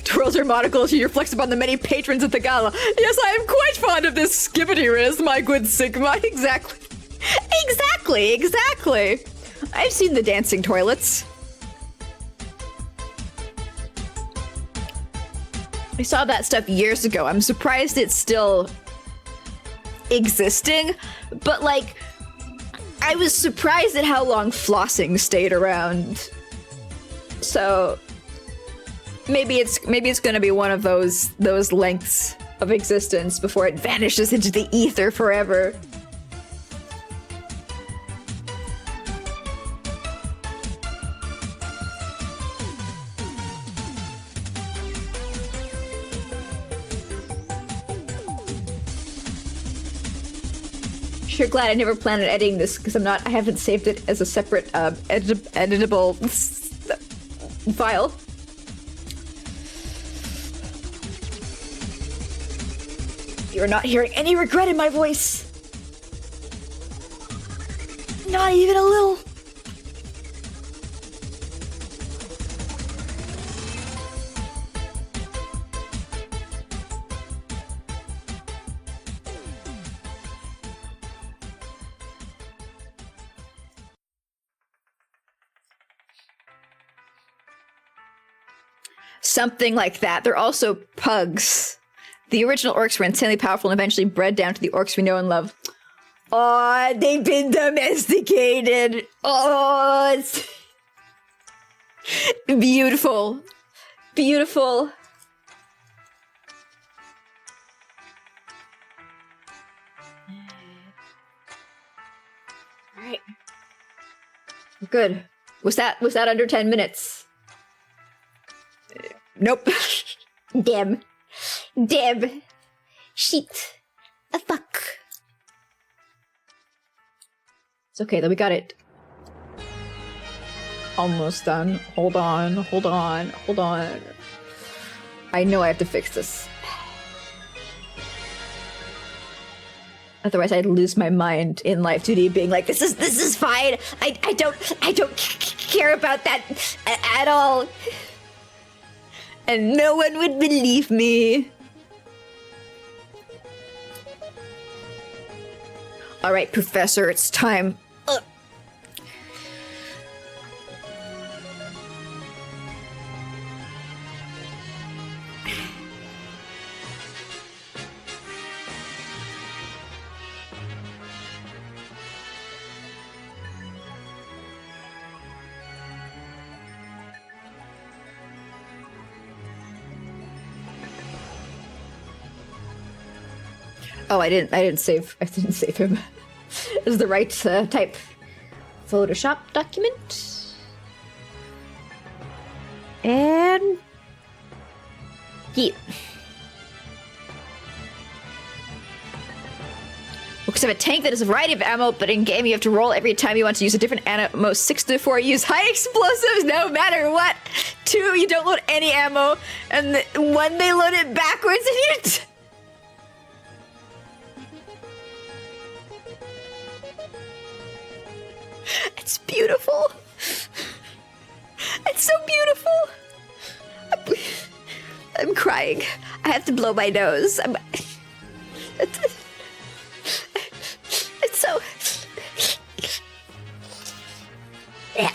S1: Twirls her monocle as she reflects upon the many patrons at the gala. Yes, I am quite fond of this skibbity riz, my good Sigma. Exactly. I've seen the dancing toilets. I saw that stuff years ago. I'm surprised it's still existing, but like, I was surprised at how long flossing stayed around. So maybe it's gonna be one of those lengths of existence before it vanishes into the ether forever. Sure glad I never planned on editing this because I haven't saved it as a separate editable file. You're not hearing any regret in my voice. Not even a little. Something like that. They're also pugs. The original orcs were insanely powerful and eventually bred down to the orcs we know and love. Oh, they've been domesticated. Oh, it's beautiful. Beautiful. All right. Good. Was that under 10 minutes? Nope. Damn. Shit. A fuck. It's okay though, we got it. Almost done. Hold on. I know I have to fix this. Otherwise I'd lose my mind in Live2D being like, this is fine. I don't care about that at all. And no one would believe me. All right, Professor, it's time. Oh, I didn't save him. Is the right type. Photoshop document. And yeah. Because I have a tank that has a variety of ammo, but in game you have to roll every time you want to use a different ammo. 6 to 4 use high explosives no matter what. 2, you don't load any ammo, and 1, they load it backwards and you. It's beautiful. It's so beautiful. I'm crying. I have to blow my nose. It's so. Yeah.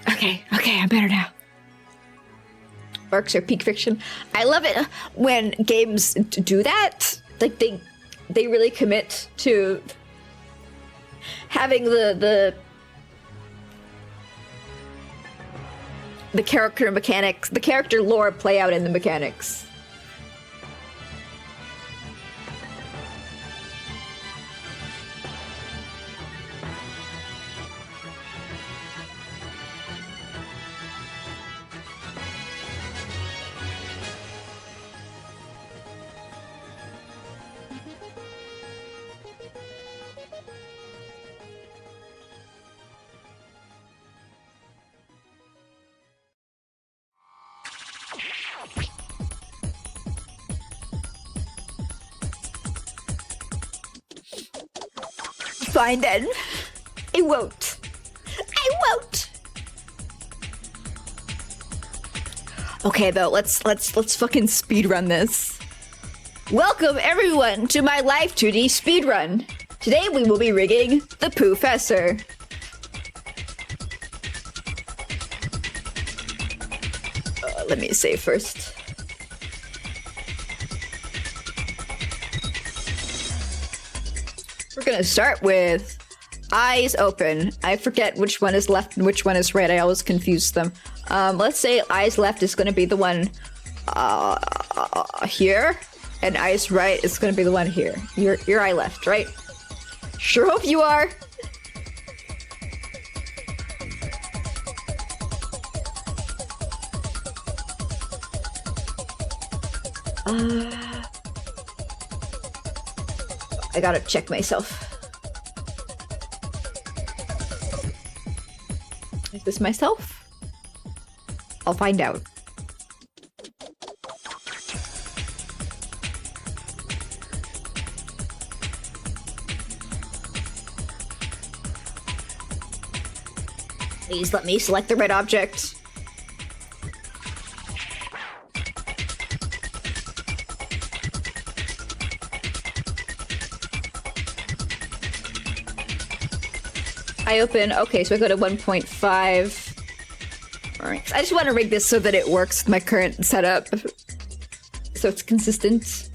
S1: Okay, I'm better now. Orcs are peak fiction. I love it when games do that. Like they really commit to having the character mechanics, the character lore play out in the mechanics. Fine then. I won't. Okay though, let's fucking speedrun this. Welcome everyone to my Live2D speedrun. Today we will be rigging the Poofessor. Let me save first. We're gonna start with eyes open. I forget which one is left and which one is right. I always confuse them. Let's say eyes left is gonna be the one here, and eyes right is gonna be the one here. Your eye left, right? Sure hope you are. I gotta check myself. Is this myself? I'll find out. Please let me select the right object. I open, okay, so I go to 1.5. Alright, I just want to rig this so that it works with my current setup. So it's consistent.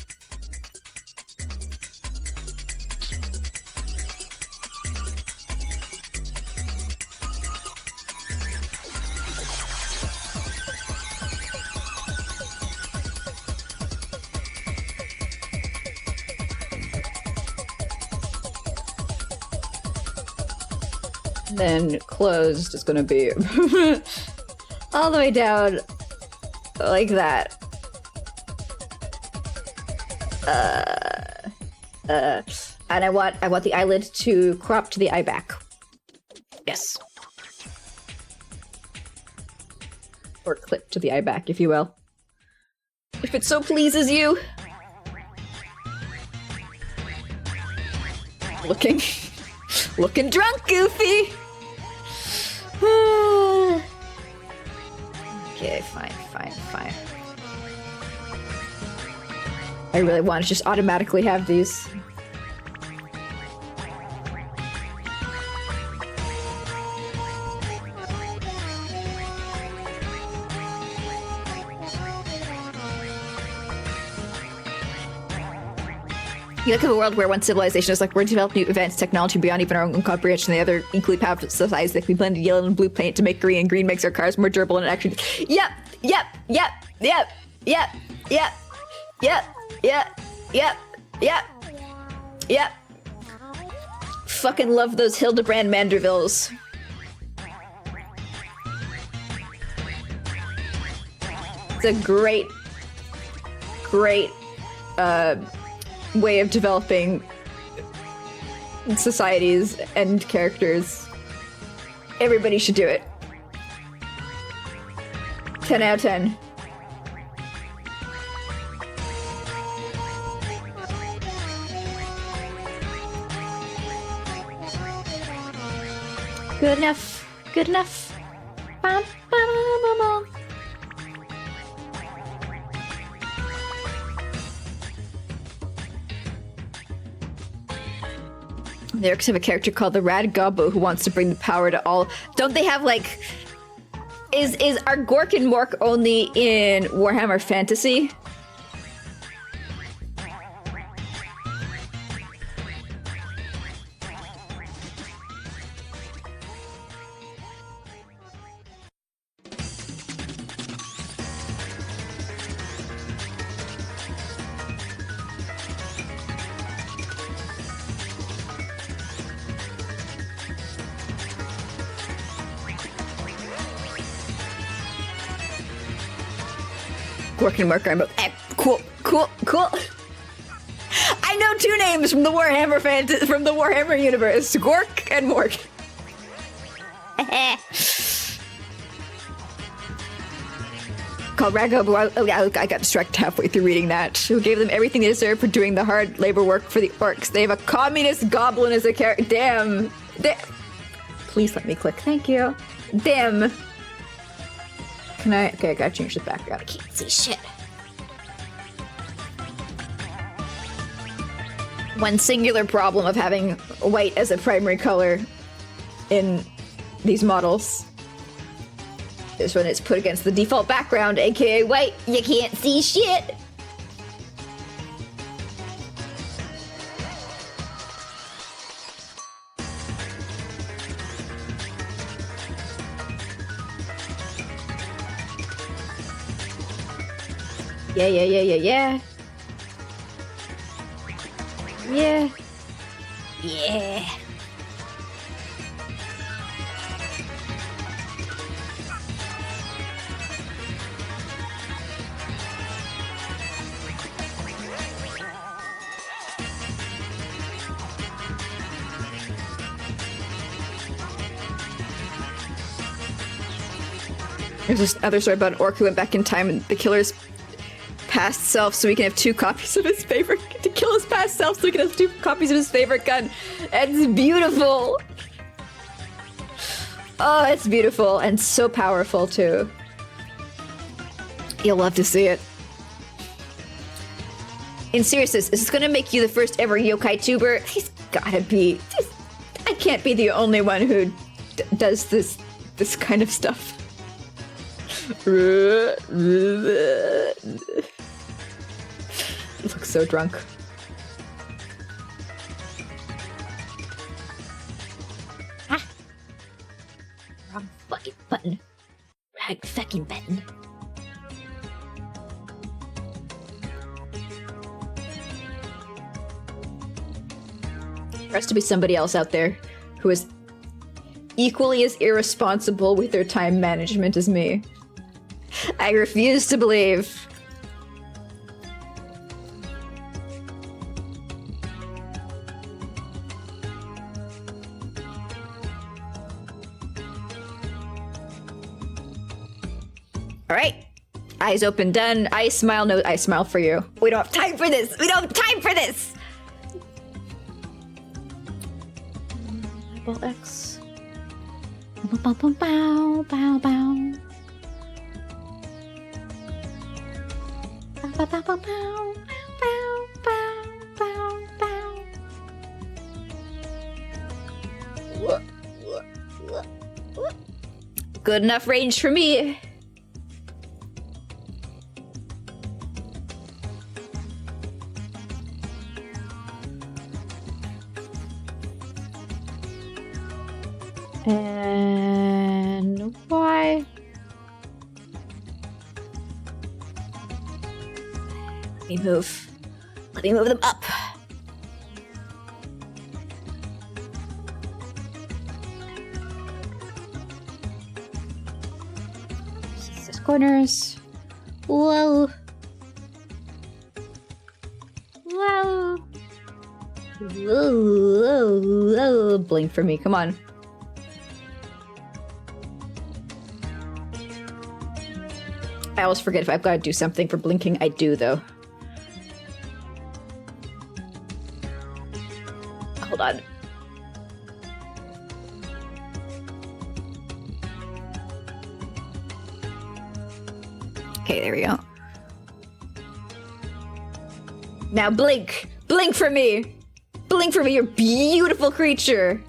S1: Then closed is gonna be all the way down like that. And I want the eyelid to crop to the eye back. Yes. Or clip to the eye back, if you will. If it so pleases you. Looking drunk, Goofie! Okay, fine. I really want to just automatically have these. You look at a world where one civilization is like, we're developing new advanced technology beyond even our own comprehension, and the other equally powerful societies that we blended yellow and blue paint to make green, and green makes our cars more durable and actually. Yep. Fucking love those Hildebrand Mandervilles. It's a great way of developing societies and characters. Everybody should do it. 10 out of 10. Good enough. Good enough. Bum, bum, bum, bum. They actually have a character called the Rad Gobbo who wants to bring the power to all. Don't they have like? Are Gork and Mork only in Warhammer Fantasy? Gork and Mork are both cool. I know two names from the Warhammer universe: Gork and Mork. Called Rago. I got distracted halfway through reading that. Who gave them everything they deserve for doing the hard labor work for the orcs. They have a communist goblin as a character. Damn. Please let me click. Thank you. Damn. Can I? Okay, I gotta change the background. I can't see shit. One singular problem of having white as a primary color in these models is when it's put against the default background, aka white, you can't see shit! Yeah, yeah, yeah, yeah, yeah. Yeah. Yeah. There's this other story about an orc who went back in time and the killer's past self so he can have 2 copies of his favorite to kill his past self so he can have 2 copies of his favorite gun. It's beautiful. Oh, it's beautiful and so powerful too. You'll love to see it. In seriousness, is this gonna make you the first ever yokai tuber? He's gotta be. I can't be the only one who does this kind of stuff. Looks so drunk. Ah! Wrong fucking button. Right fucking button. There has to be somebody else out there who is equally as irresponsible with their time management as me. I refuse to believe. All right. Eyes open, done. I smile, no, I smile for you. We don't have time for this. We don't have time for this. Eyeball X. Bow, bow, bow, bow, bow. Bow, bow, bow, bow, bow, bow, bow, bow. Good enough range for me. And why? Let me move. Let me move them up. These corners. Whoa. Whoa. Whoa. Whoa. Whoa. Blink for me. Come on. I always forget if I've got to do something for blinking. I do, though. Hold on. Okay, there we go. Now blink! Blink for me! Blink for me, you beautiful creature!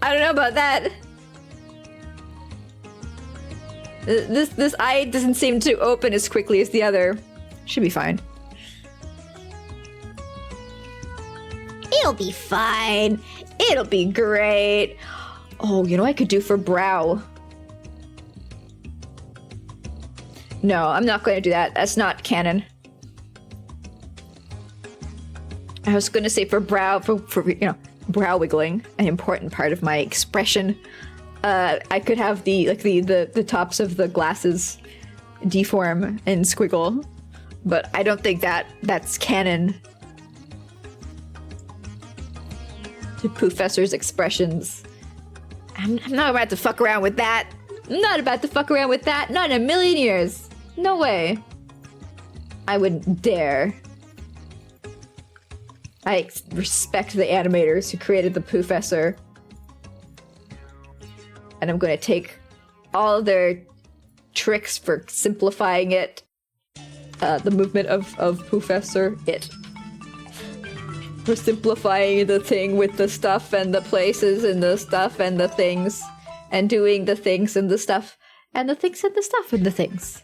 S1: I don't know about that. This eye doesn't seem to open as quickly as the other. Should be fine. It'll be fine. It'll be great. Oh, you know what I could do for brow? No, I'm not going to do that. That's not canon. I was going to say for brow, for you know, brow wiggling, an important part of my expression. I could have the tops of the glasses deform and squiggle, but I don't think that's canon to Professor's expressions. I'm not about to fuck around with that. I'm not about to fuck around with that. Not in a million years. No way. I wouldn't dare. I respect the animators who created the Professor. And I'm going to take all of their tricks for simplifying it the movement of Professor It. We're simplifying the thing with the stuff and the places and the stuff and the things, and doing the things and the stuff and the things and the stuff and the things.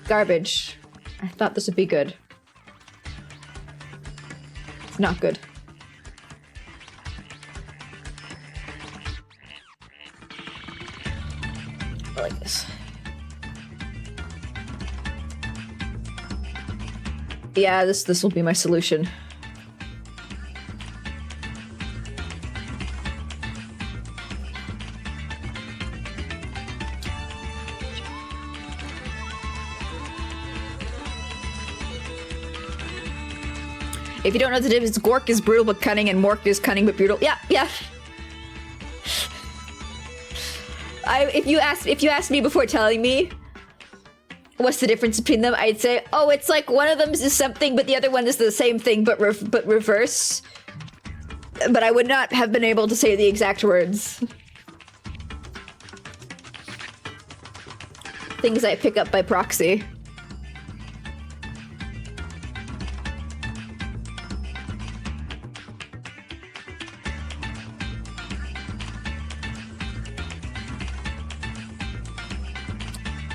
S1: Garbage. I thought this would be good. It's not good. I like this. Yeah, this will be my solution. If you don't know the difference, Gork is brutal but cunning, and Mork is cunning but brutal. Yeah, yeah. If you asked me before telling me what's the difference between them, I'd say, oh, it's like one of them is something, but the other one is the same thing, but reverse. But I would not have been able to say the exact words. Things I pick up by proxy.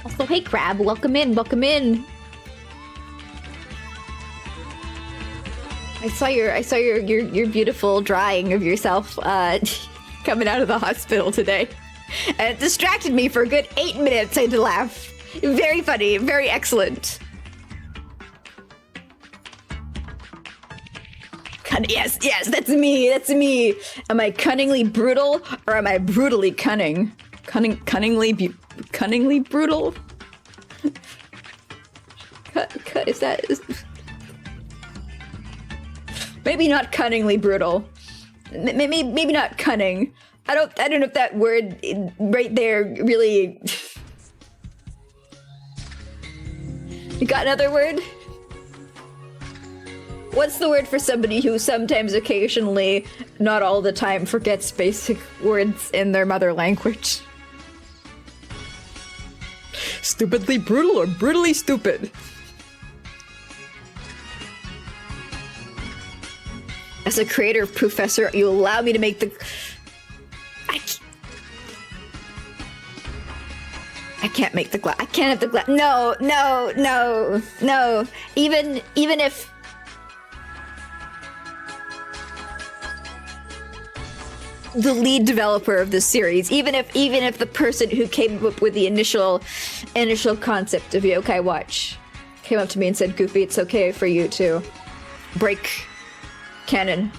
S1: Also, hey Crab, welcome in, welcome in. I saw your beautiful drawing of yourself coming out of the hospital today. And it distracted me for a good 8 minutes. I had to laugh. Very funny, very excellent. Yes, that's me, that's me. Am I cunningly brutal or am I brutally cunning? Cunningly brutal? Is that... Maybe not cunningly brutal. Maybe not cunning. I don't know if that word right there really... You got another word? What's the word for somebody who sometimes, occasionally, not all the time, forgets basic words in their mother language? Stupidly brutal or brutally stupid? As a creator of Professor, you allow me to make the... I can't make the glass. I can't have the glass. No. Even if... the lead developer of this series, even if the person who came up with the initial concept of Yokai Watch came up to me and said, Goofy, it's okay for you to break canon,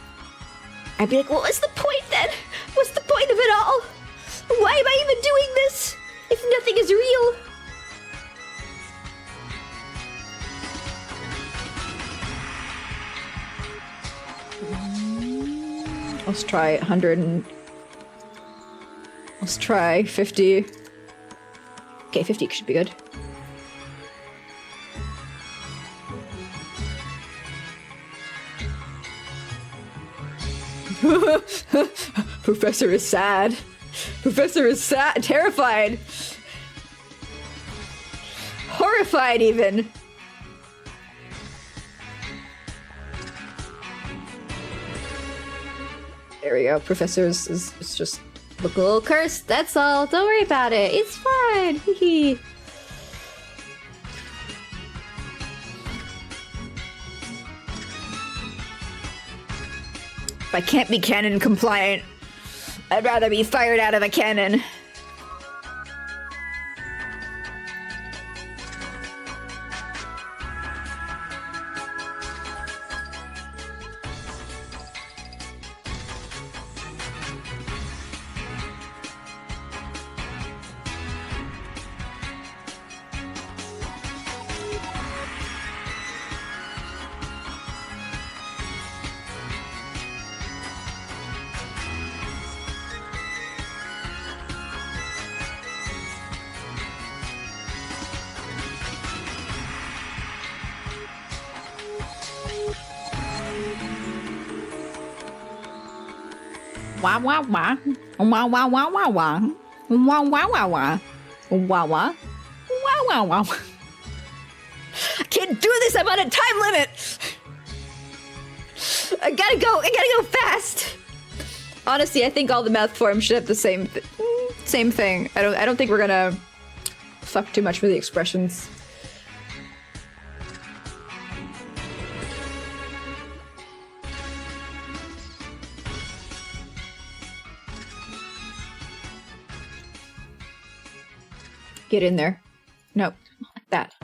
S1: I'd be like, well, what's the point then? What's the point of it all? Why am I even doing this if nothing is real? Let's try 100 and... Let's try 50. Okay, 50 should be good. Professor is sad. Professor is sad, terrified. Horrified even. There we go. Professor is just look a little cursed. That's all. Don't worry about it. It's fine. Hee. If I can't be canon compliant, I'd rather be fired out of a cannon. Wah wah wah. Wah wah wah wah wah. Wah wah wah wah. Wow, wow. Wow, wow, wow. I can't do this, I'm on a time limit! I gotta go fast! Honestly, I think all the mouth forms should have the same thing. I don't think we're gonna fuck too much with the expressions. Get in there. No, like that.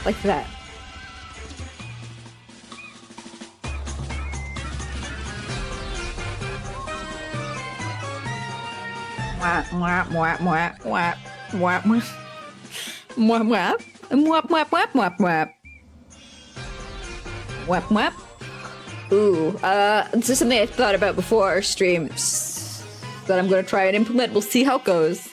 S1: Like that. Mwah, mwah, mwah, mwah, mwah, mwah, mwah. Mwah, mwah. Mwah, mwah, mwah, mwah, mwah. Mwah, mwah. Ooh, this is something I thought about before our streams that I'm gonna try and implement. We'll see how it goes.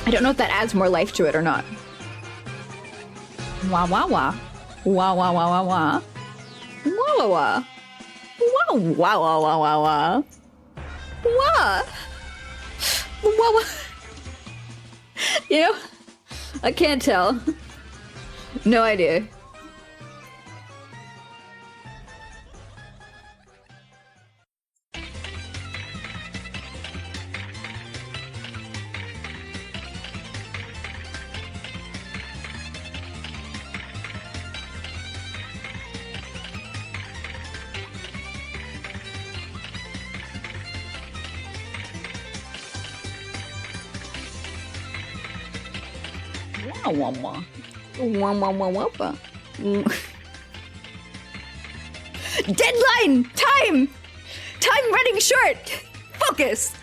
S1: I don't know if that adds more life to it or not. Wah wah wah. Wah wah wah wah wah. Wah wah wah. Wah wah wah wah wah wah. Wah. Wah wah. You know, I can't tell. No idea. Wah wah wah wah wah wah. Deadline! Time! Time running short! Focus!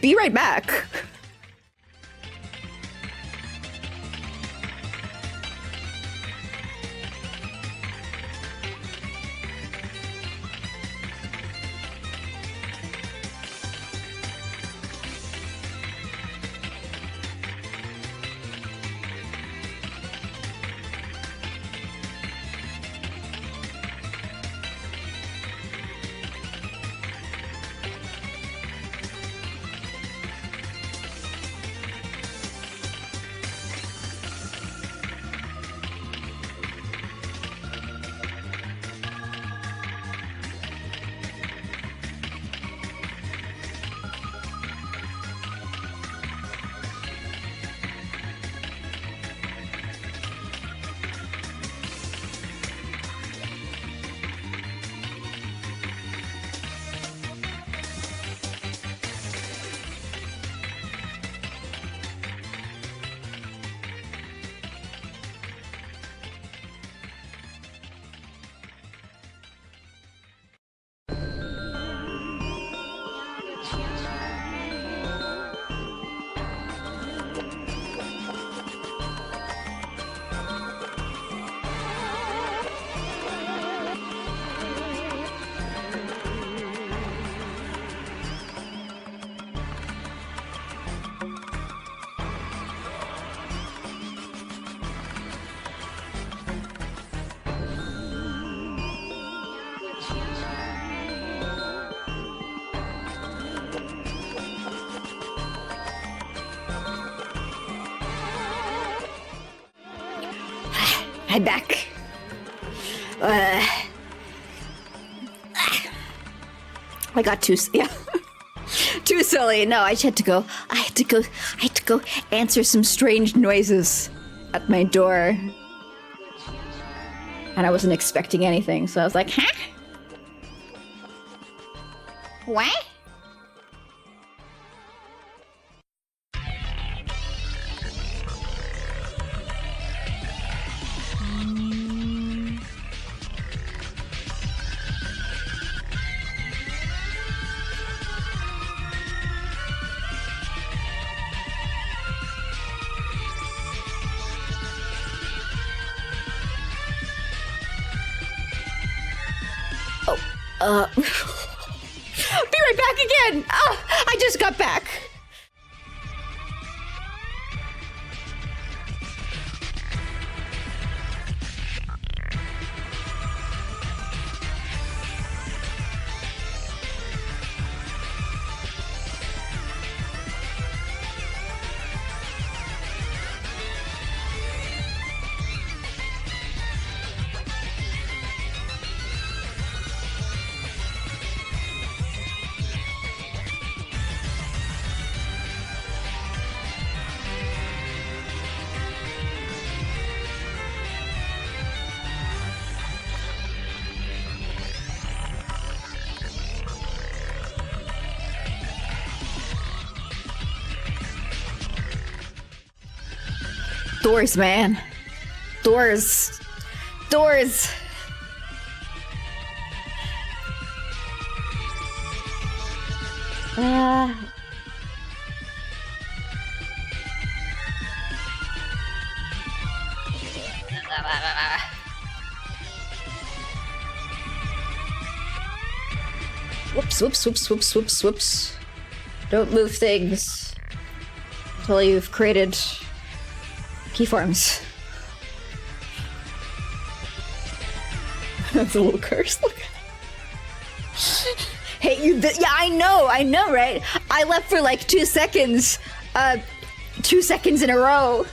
S1: Be right back. I'm back. I got too too silly. No, I had to go answer some strange noises at my door. And I wasn't expecting anything, so I was like, huh? What? Be right back again! Oh, I just got back! Doors, man. Doors. Doors. Whoops, whoops, whoops, whoops, whoops, whoops. Don't move things until you've created keyforms. That's a little curse. Look. Hey, you. Yeah, I know, right? I left for like 2 seconds. 2 seconds in a row.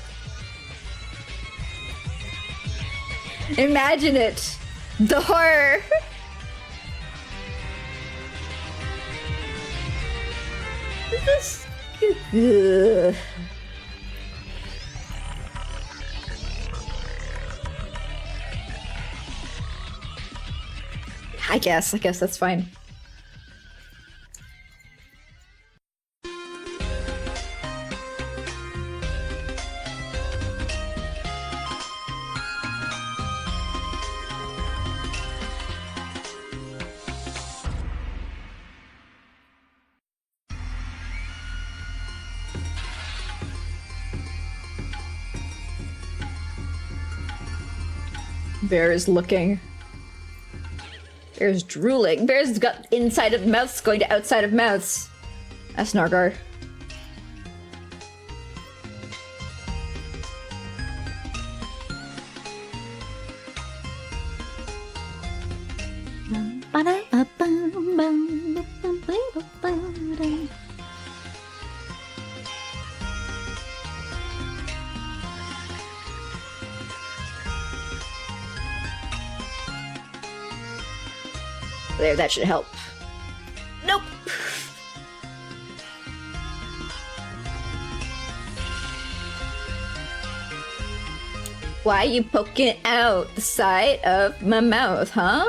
S1: Imagine it. The horror. This. Ugh. I guess that's fine. Bear is looking. Bear's drooling. Bear's got inside of mouths going to outside of mouths. That's Nargar. There, that should help. Nope. Why are you poking out the side of my mouth, huh?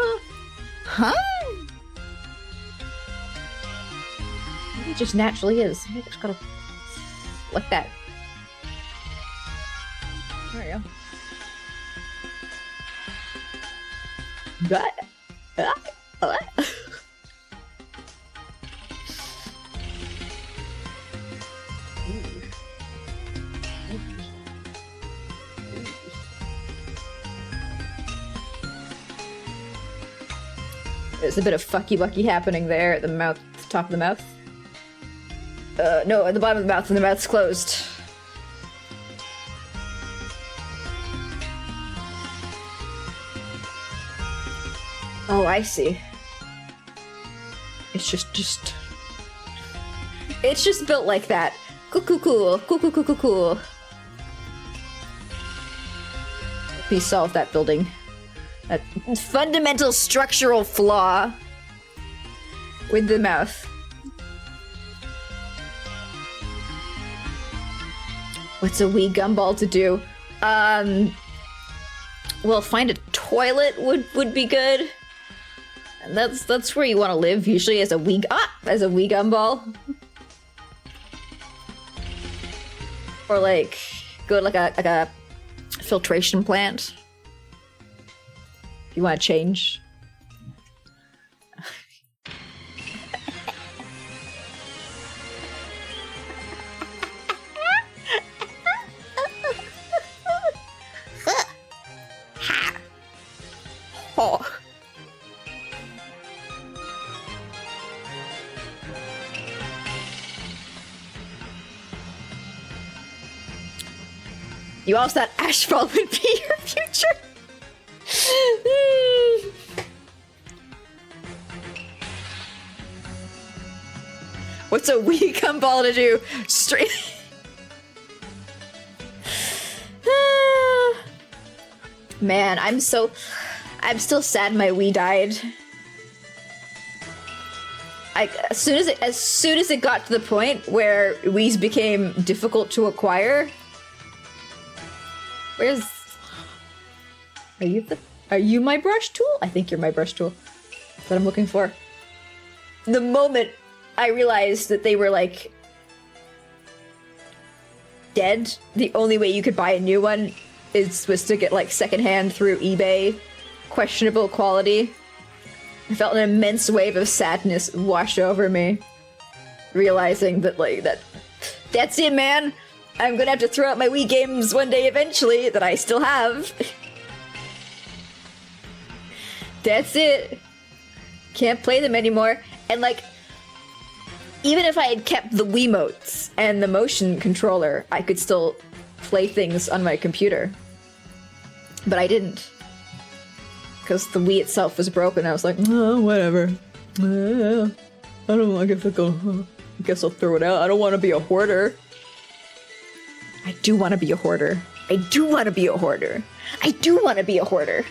S1: Huh? Maybe it just naturally is. Maybe I just gotta like that. There we go. What? What? There's a bit of fucky-wucky happening there at the mouth, top of the mouth. No, at the bottom of the mouth, and the mouth's closed. Oh, I see. It's just... It's just built like that. Cool, cool, cool. Cool, cool, cool, cool, cool. Please solve that building. That fundamental structural flaw with the mouth. What's a wee gumball to do? Well, find a toilet would be good. And that's where you want to live usually as a Wii gumball. Or like go to like a filtration plant. If you want to change. Oh. You also thought asphalt would be your future? What's a Wii gumball to do? Straight. Man, I'm still sad my Wii died. As soon as it got to the point where Wii's became difficult to acquire. Are you my brush tool? I think you're my brush tool. That's what I'm looking for. The moment I realized that they were like dead, the only way you could buy a new one was to get like secondhand through eBay, questionable quality. I felt an immense wave of sadness wash over me, realizing that that's it, man. I'm gonna have to throw out my Wii games one day eventually that I still have. That's it. Can't play them anymore. And like, even if I had kept the Wiimotes and the motion controller, I could still play things on my computer. But I didn't. Because the Wii itself was broken. I was like, oh, whatever. I don't know, I guess I'll throw it out. I don't want to be a hoarder. I do want to be a hoarder. I do want to be a hoarder. I do want to be a hoarder.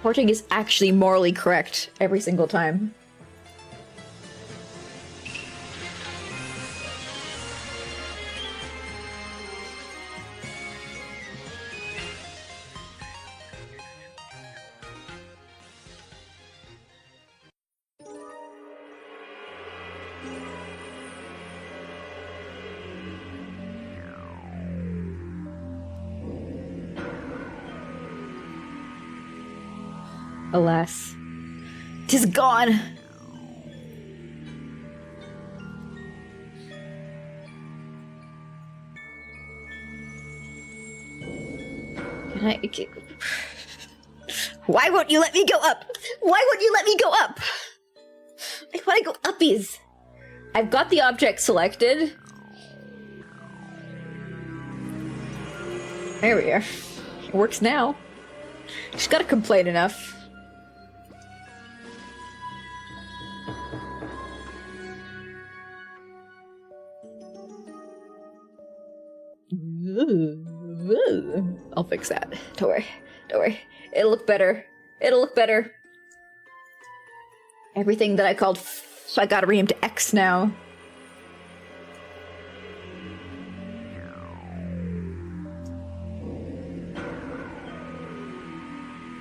S1: Hoarding is actually morally correct every single time. Alas, 'tis gone. Can I? Why won't you let me go up? Why won't you let me go up? I want to go uppies. I've got the object selected. There we are. It works now. Just gotta complain enough. I'll fix that. Don't worry. Don't worry. It'll look better. It'll look better. Everything that I called I gotta rename to X now.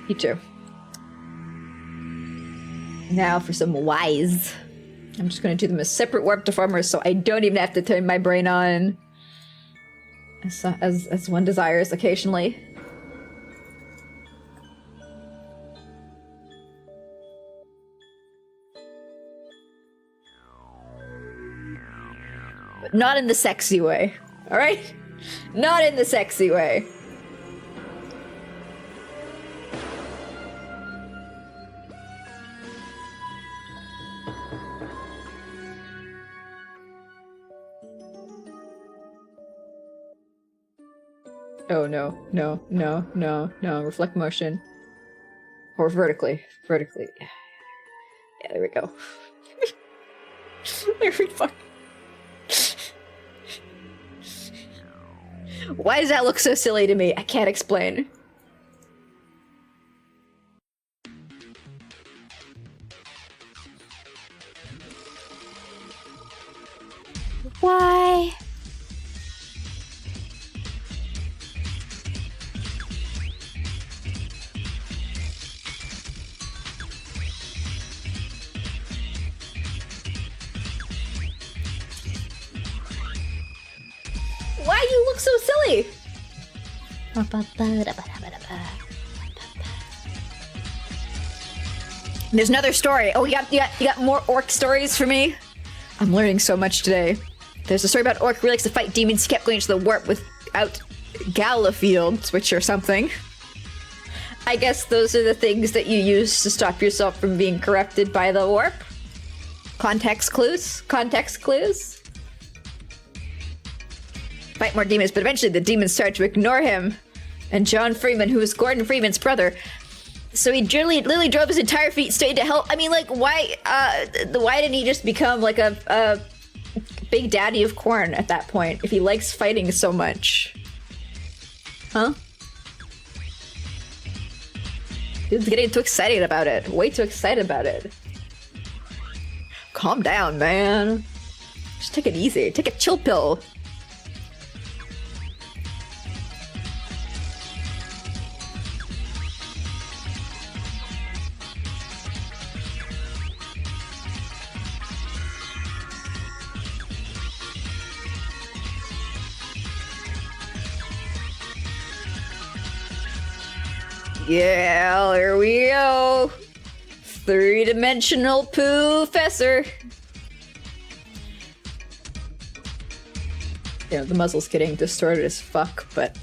S1: You too. Now for some Ys. I'm just gonna do them as separate warp deformers so I don't even have to turn my brain on. As one desires occasionally. But not in the sexy way, alright? Not in the sexy way. Oh no, no, no, no, no. Reflect motion. Or vertically. Vertically. Yeah, there we go. There we fuck. Why does that look so silly to me? I can't explain. Why? Why you look so silly? There's another story. Oh, you got more orc stories for me? I'm learning so much today. There's a story about orc who likes to fight demons. He kept going to the warp without gala fields, which are something. I guess those are the things that you use to stop yourself from being corrupted by the warp. Context clues? Context clues? Fight more demons, but eventually the demons started to ignore him. And John Freeman, who was Gordon Freeman's brother, so he literally drove his entire fleet straight to hell. I mean, like, why didn't he just become like a big daddy of corn at that point if he likes fighting so much? Huh? He was getting too excited about it. Way too excited about it. Calm down, man. Just take it easy. Take a chill pill. Yeah, here we go. Three-dimensional poo-fessor. Yeah, the muzzle's getting distorted as fuck, but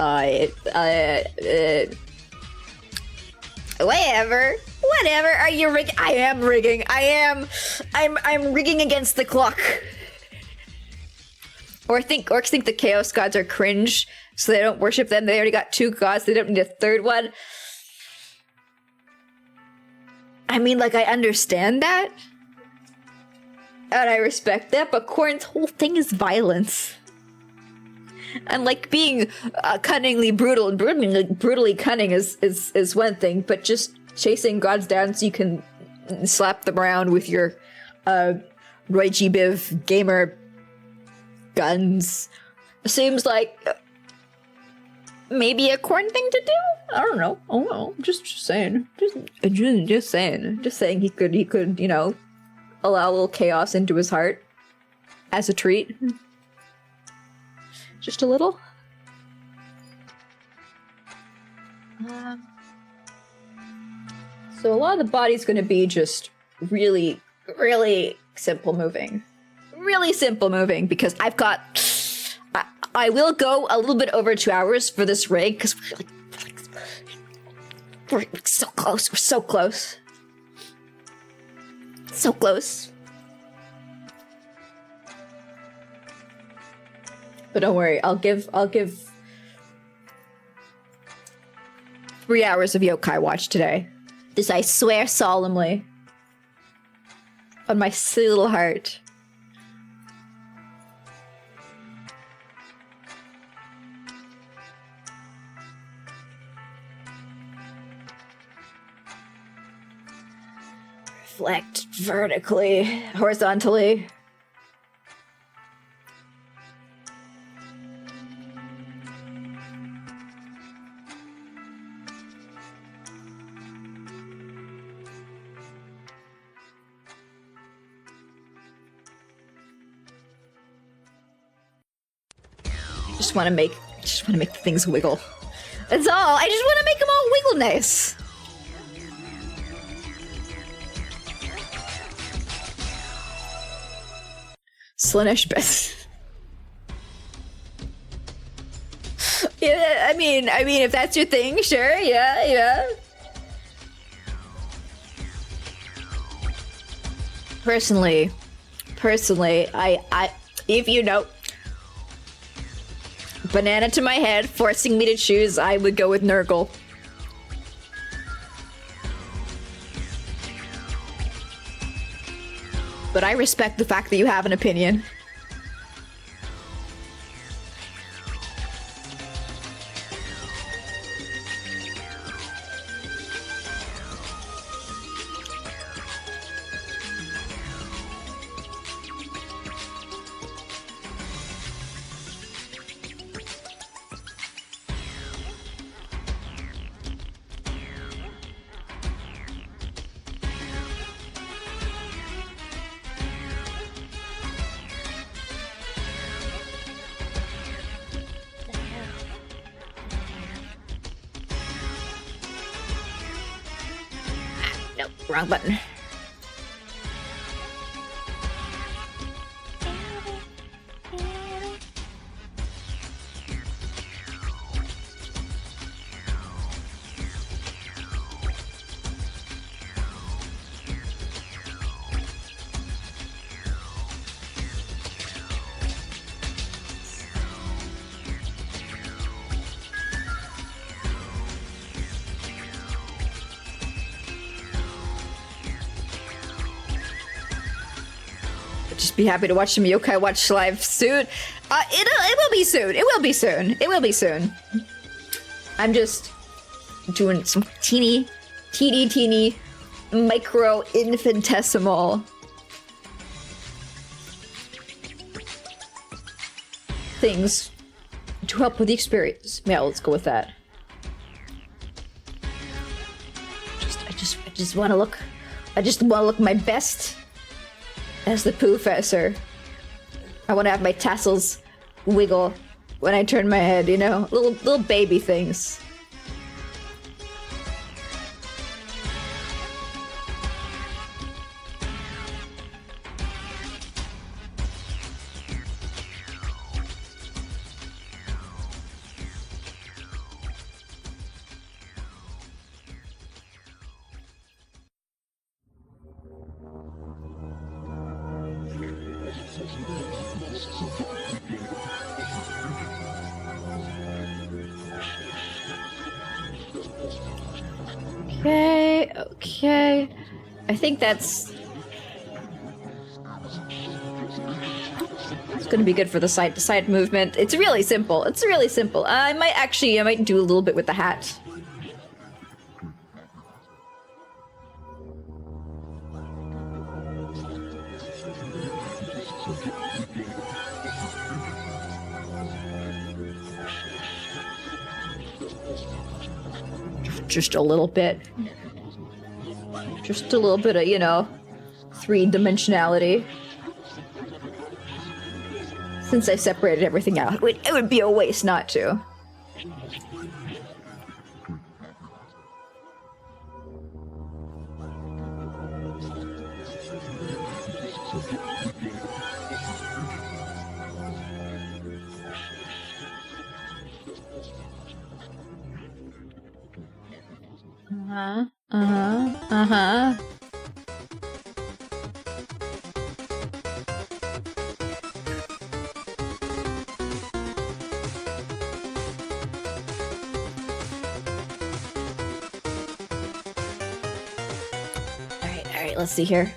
S1: whatever. Are you rigging? I am rigging. I'm rigging against the clock. Orcs think the chaos gods are cringe, so they don't worship them. They already got two gods. They don't need a third one. I mean, like, I understand that. And I respect that, but Corrin's whole thing is violence. And, like, being cunningly brutal and brutally cunning is one thing, but just chasing gods down so you can slap them around with your Roy G. Biv gamer guns seems like maybe a Corn thing to do? I don't know. Oh no, just saying. Just saying he could, you know, allow a little chaos into his heart as a treat. Just a little. So a lot of the body's gonna be just really, really simple moving. Really simple moving because I've got I will go a little bit over 2 hours for this rig because we're so close. We're so close. So close. But don't worry, I'll give 3 hours of yokai watch today. This I swear solemnly. On my silly little heart. Reflect vertically, horizontally. Just want to make the things wiggle. That's all. I just want to make them all wiggle nice. Slaanesh best. Yeah, I mean, if that's your thing, sure, yeah. Personally, I, if you know, banana to my head, forcing me to choose, I would go with Nurgle. But I respect the fact that you have an opinion. Wrong button. Just be happy to watch some yokai watch live soon. It will be soon. It will be soon. It will be soon. I'm just doing some teeny micro infinitesimal things to help with the experience. Yeah, let's go with that. I just want to look. I just want to look my best. As the Poofessor. I want to have my tassels wiggle when I turn my head, you know? Little baby things. Okay. I think that's... It's gonna be good for the side-to-side movement. It's really simple. It's really simple. I might do a little bit with the hat. Just a little bit. Just a little bit of, you know, three-dimensionality. Since I separated everything out, it would be a waste not to. Alright, let's see here.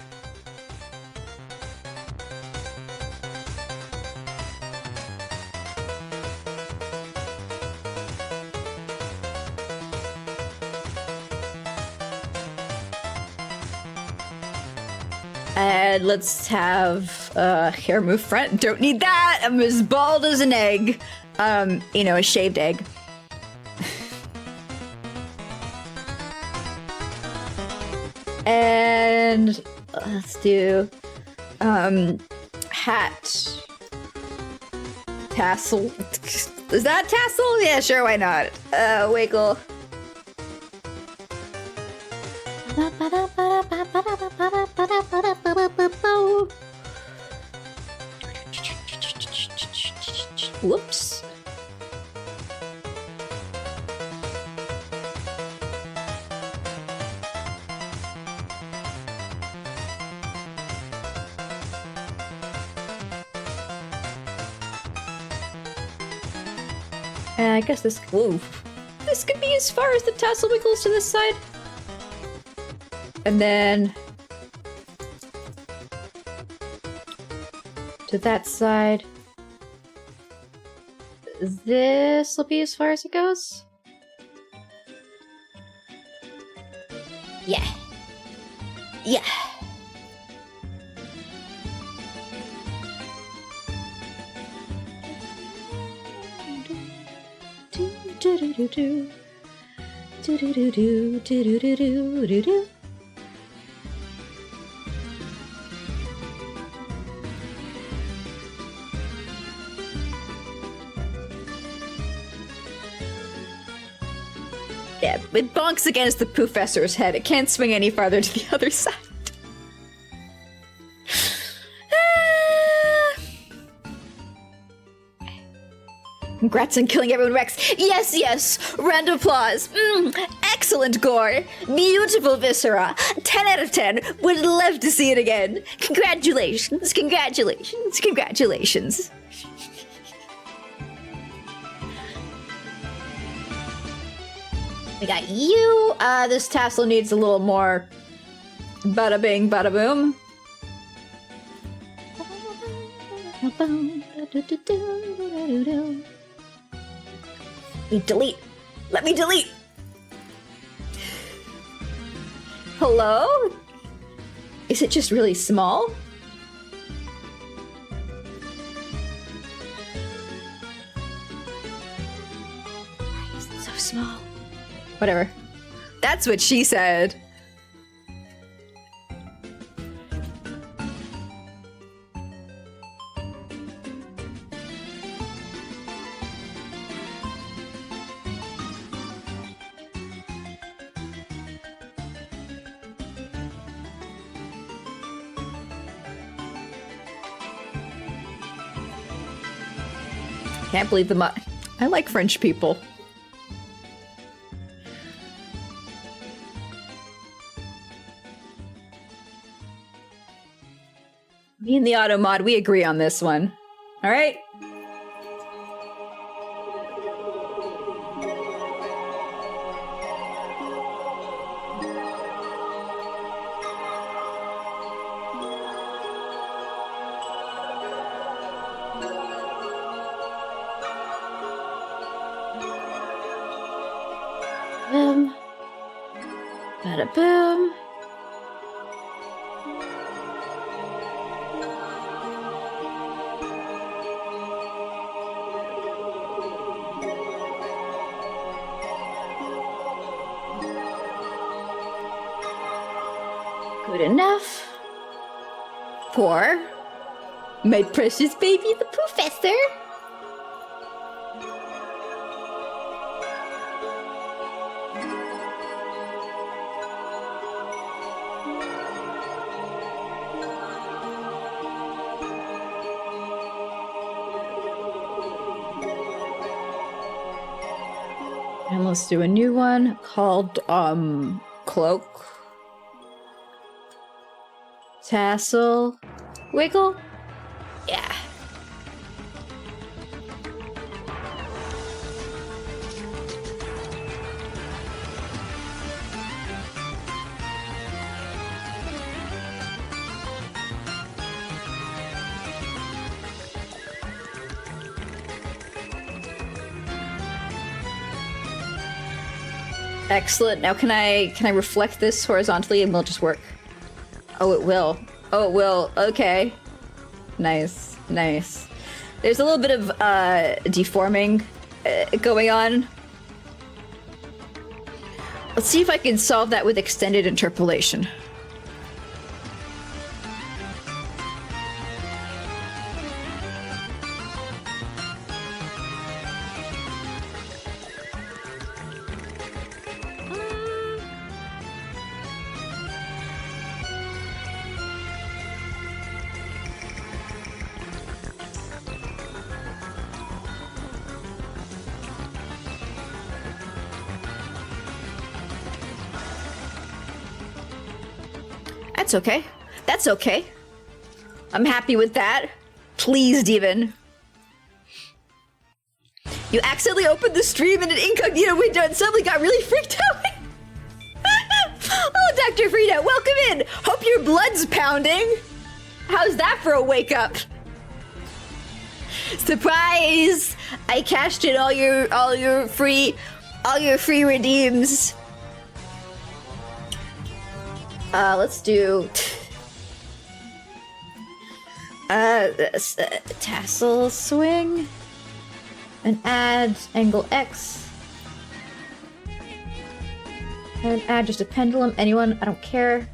S1: And let's have hair move front. Don't need that. I'm as bald as an egg. You know, a shaved egg. And let's do hat tassel. Is that tassel? Yeah, sure, why not? Wiggle. Whoops. I guess this. Whoa. This could be as far as the tassel wiggles to this side. And then to that side. This will be as far as it goes. Yeah. Yeah. Do-do-do-do. Do-do-do-do. Do-do-do-do. Yeah, it bonks against the professor's head. It can't swing any farther to the other side. Congrats on killing everyone, Rex. Yes, yes. Round of applause. Excellent gore. Beautiful viscera. 10 out of 10. Would love to see it again. Congratulations. Congratulations. Congratulations. We got you. This tassel needs a little more bada bing, bada boom. Delete. Let me delete. Hello? Is it just really small? Why is it so small? Whatever. That's what she said. Can't believe the I like French people. Me and the auto mod, we agree on this one. All right? Bada boom. Good enough for my precious baby, the professor. And let's do a new one called, cloak. Tassel. Wiggle? Yeah. Excellent. Now can I reflect this horizontally and will it just work? Oh, it will. Oh, it will. Okay. Nice. Nice. There's a little bit of deforming going on. Let's see if I can solve that with extended interpolation. That's okay. That's okay. I'm happy with that. Pleased even. You accidentally opened the stream in an incognito window and suddenly got really freaked out. Oh, Dr. Frida, welcome in. Hope your blood's pounding. How's that for a wake up? Surprise! I cashed in all your free redeems. Let's do tassel swing and add angle X and add just a pendulum. Anyone? I don't care.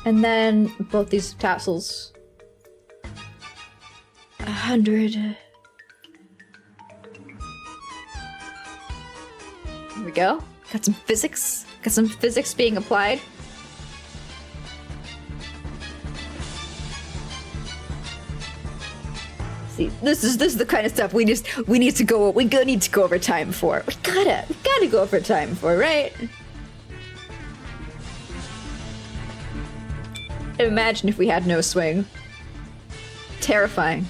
S1: And then both these tassels. 100. Here we go. Got some physics. Got some physics being applied. See, this is the kind of stuff we need to go over time for. We gotta go over time for, right? Imagine if we had no swing. Terrifying.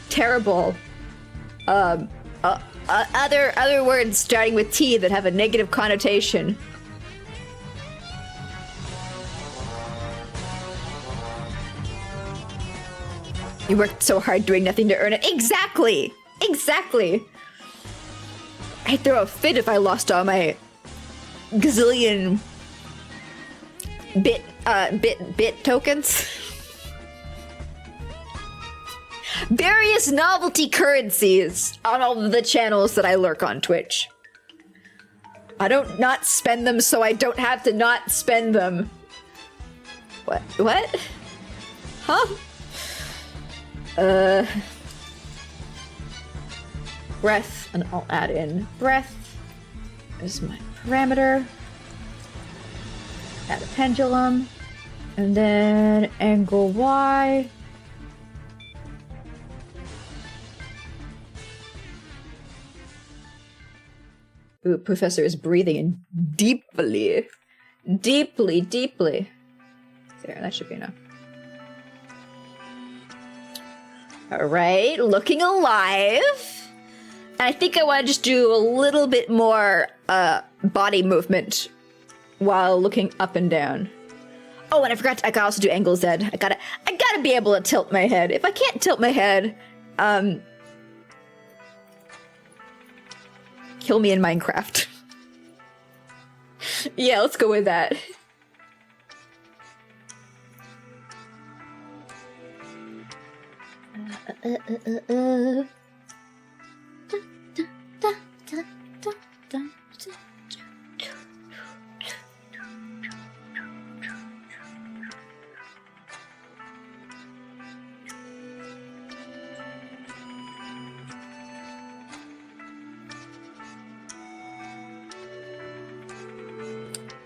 S1: Terrible. Other words starting with T that have a negative connotation. You worked so hard doing nothing to earn it. Exactly! Exactly! I'd throw a fit if I lost all my gazillion bit tokens. Various novelty currencies on all of the channels that I lurk on Twitch. I don't not spend them so I don't have to not spend them. What? Huh? Breath, and I'll add in breath as my parameter. Add a pendulum, and then angle Y. Ooh, Professor is breathing in deeply. Deeply, deeply. There, that should be enough. Alright, looking alive. And I think I want to just do a little bit more body movement while looking up and down. Oh, and I forgot I can also do angle Z. I gotta be able to tilt my head. If I can't tilt my head, kill me in Minecraft. Yeah, let's go with that.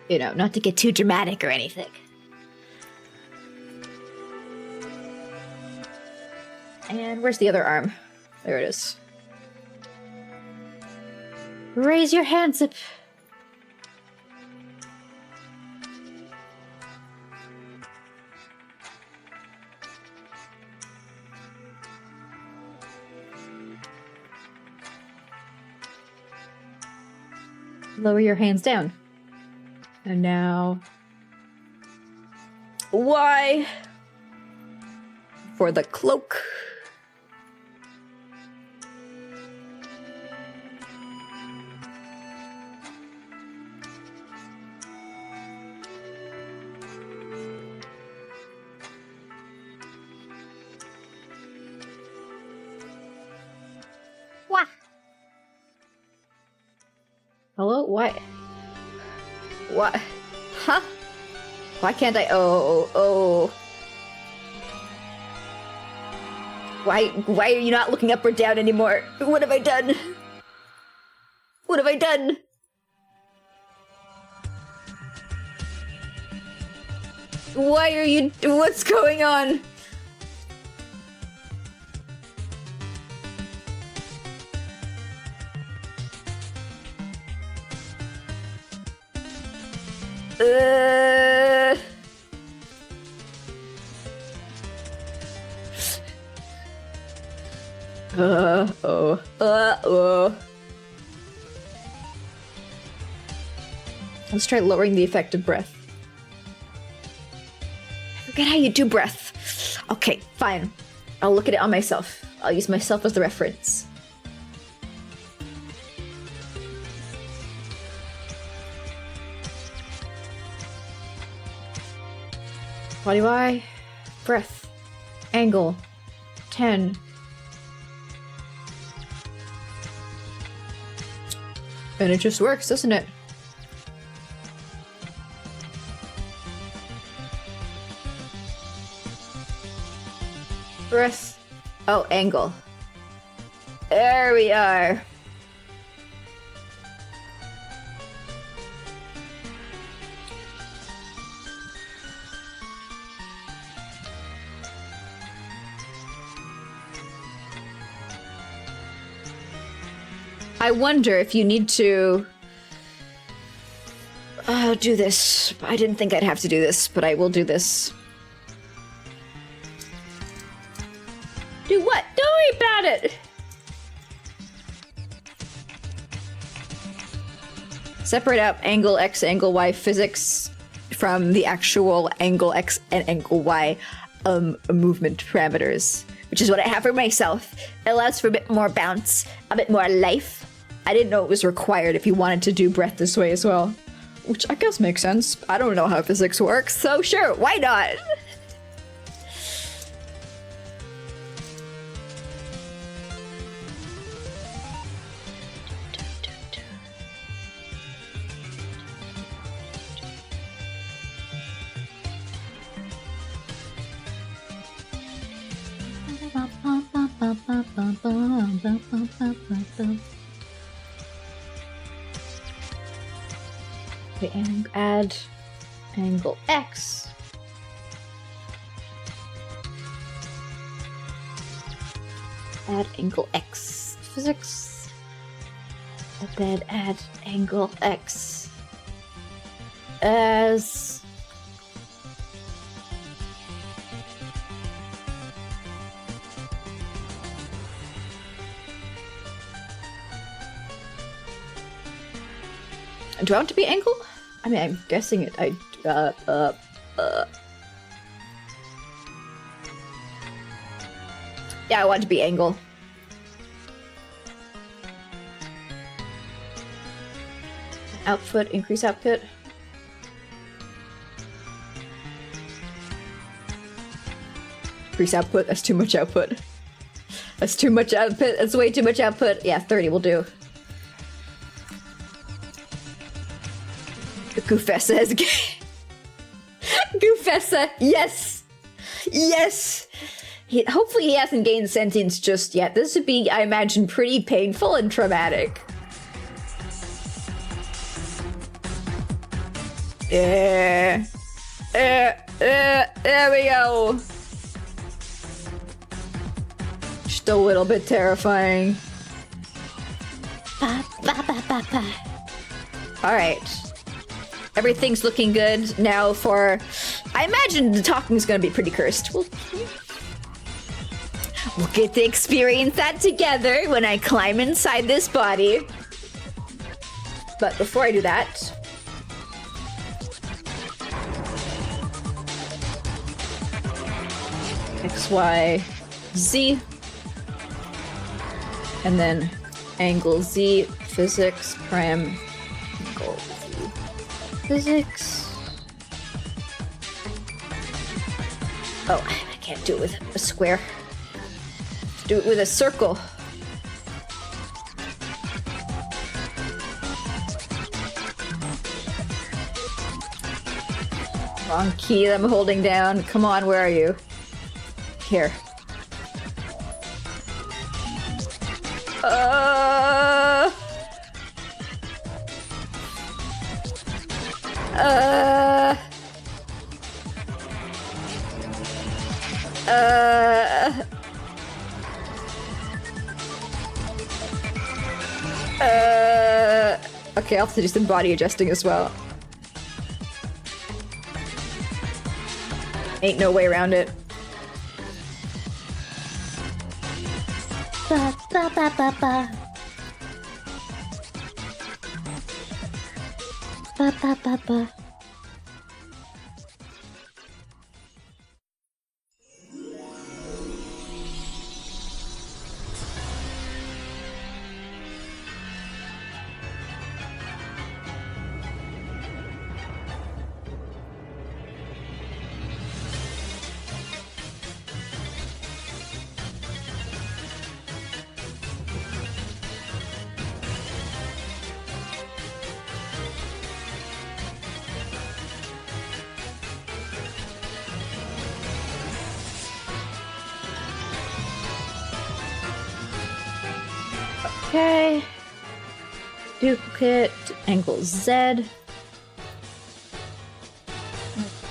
S1: You know, not to get too dramatic or anything. And where's the other arm? There it is. Raise your hands up. Lower your hands down. And now, Y for the cloak. Wah. Hello? Why? What? Huh? Why can't I? Oh. Why are you not looking up or down anymore? What have I done? What have I done? Why are you? What's going on? Let's try lowering the effective breath. I forget how you do breath. Okay, fine. I'll look at it on myself. I'll use myself as the reference. Body Y, breath, angle, 10. And it just works, doesn't it? Breath. Oh, angle. There we are. I wonder if you need to do this. I didn't think I'd have to do this, but I will do this. Do what? Don't worry about it! Separate out angle X, angle Y physics from the actual angle X and angle Y movement parameters, which is what I have for myself. It allows for a bit more bounce, a bit more life. I didn't know it was required if you wanted to do breath this way as well, which I guess makes sense. I don't know how physics works, so sure, why not? Okay, and add angle X. Add angle X physics. And then add angle X as do I want to be angle? I mean, I'm guessing it. Yeah, I want to be angle. Output, increase output. Increase output, that's too much output. That's too much output, that's way too much output. Yeah, 30 will do. Goofessa has Goofessa, yes! Yes! Hopefully he hasn't gained sentience just yet. This would be, I imagine, pretty painful and traumatic. There we go. Just a little bit terrifying. Alright. Everything's looking good now for... I imagine the talking's gonna be pretty cursed. We'll get to experience that together when I climb inside this body. But before I do that... X, Y, Z. And then angle Z, physics, prime, angle Z, physics. Oh, I can't do it with a square. Do it with a circle. Wrong key that I'm holding down. Come on, where are you? Here. Okay, I'll have to do some body adjusting as well. Ain't no way around it. Ba ba ba ba ba. Ba ba ba ba. Okay. Duplicate, angle Z.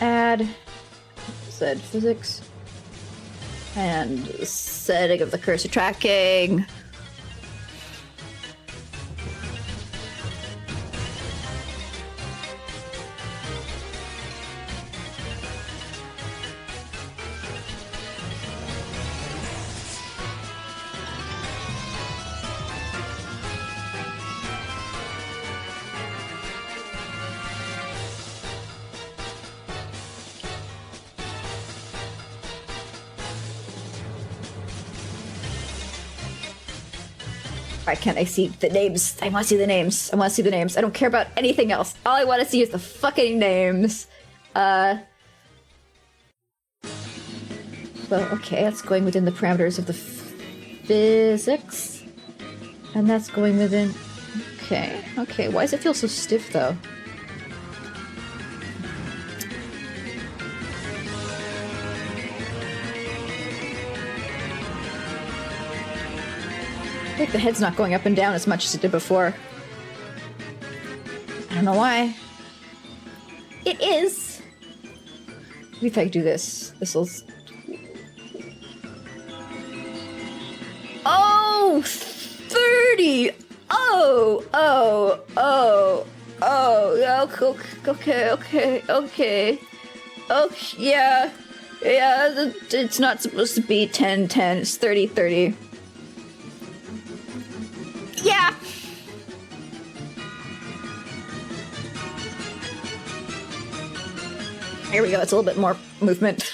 S1: Add Z physics. And setting of the cursor tracking. Why can't I see the names? I want to see the names. I want to see the names. I don't care about anything else. All I want to see is the fucking names. Well, okay, that's going within the parameters of the physics. And that's going within... Okay, okay. Why does it feel so stiff, though? I think the head's not going up and down as much as it did before. I don't know why. It is! Maybe if I do this, this'll... Oh! 30! Oh! Oh! Oh! Oh! Okay, okay, okay. Okay, yeah. Yeah, it's not supposed to be 10-10, it's 30-30. Yeah! Here we go, it's a little bit more movement.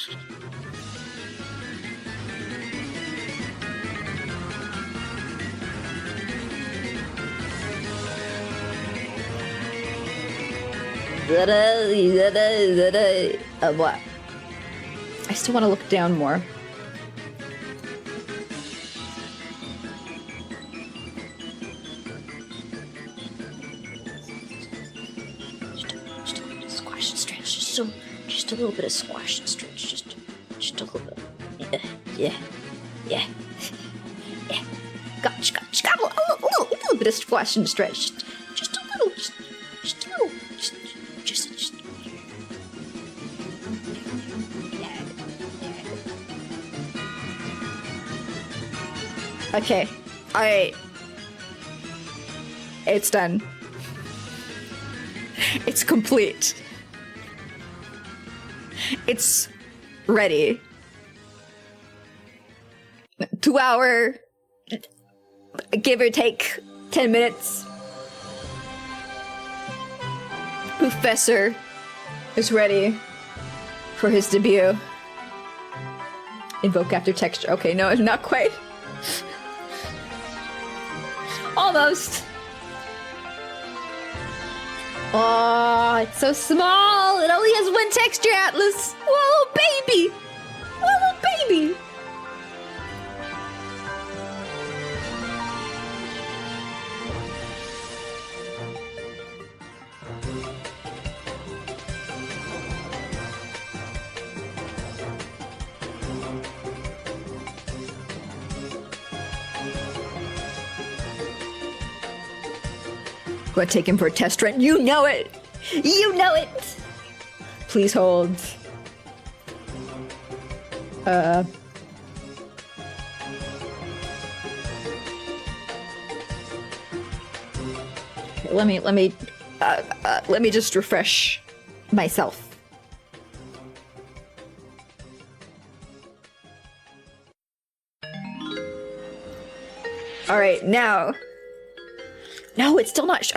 S1: What? I still want to look down more. Squash and stretch, just a little bit of squash and stretch, just a little bit. Yeah. Got a little bit of squash and stretch, just a little. Okay, alright. It's done. It's complete. It's ready. 2 hour, give or take 10 minutes. Professor is ready for his debut. Invoke after texture. Okay, no, not quite. Almost. Oh, it's so small. It only has one texture atlas. Whoa, baby. Whoa, baby. Go take him for a test run. You know it! You know it! Please hold. Okay, let me just refresh myself. All right, now. No, it's still not.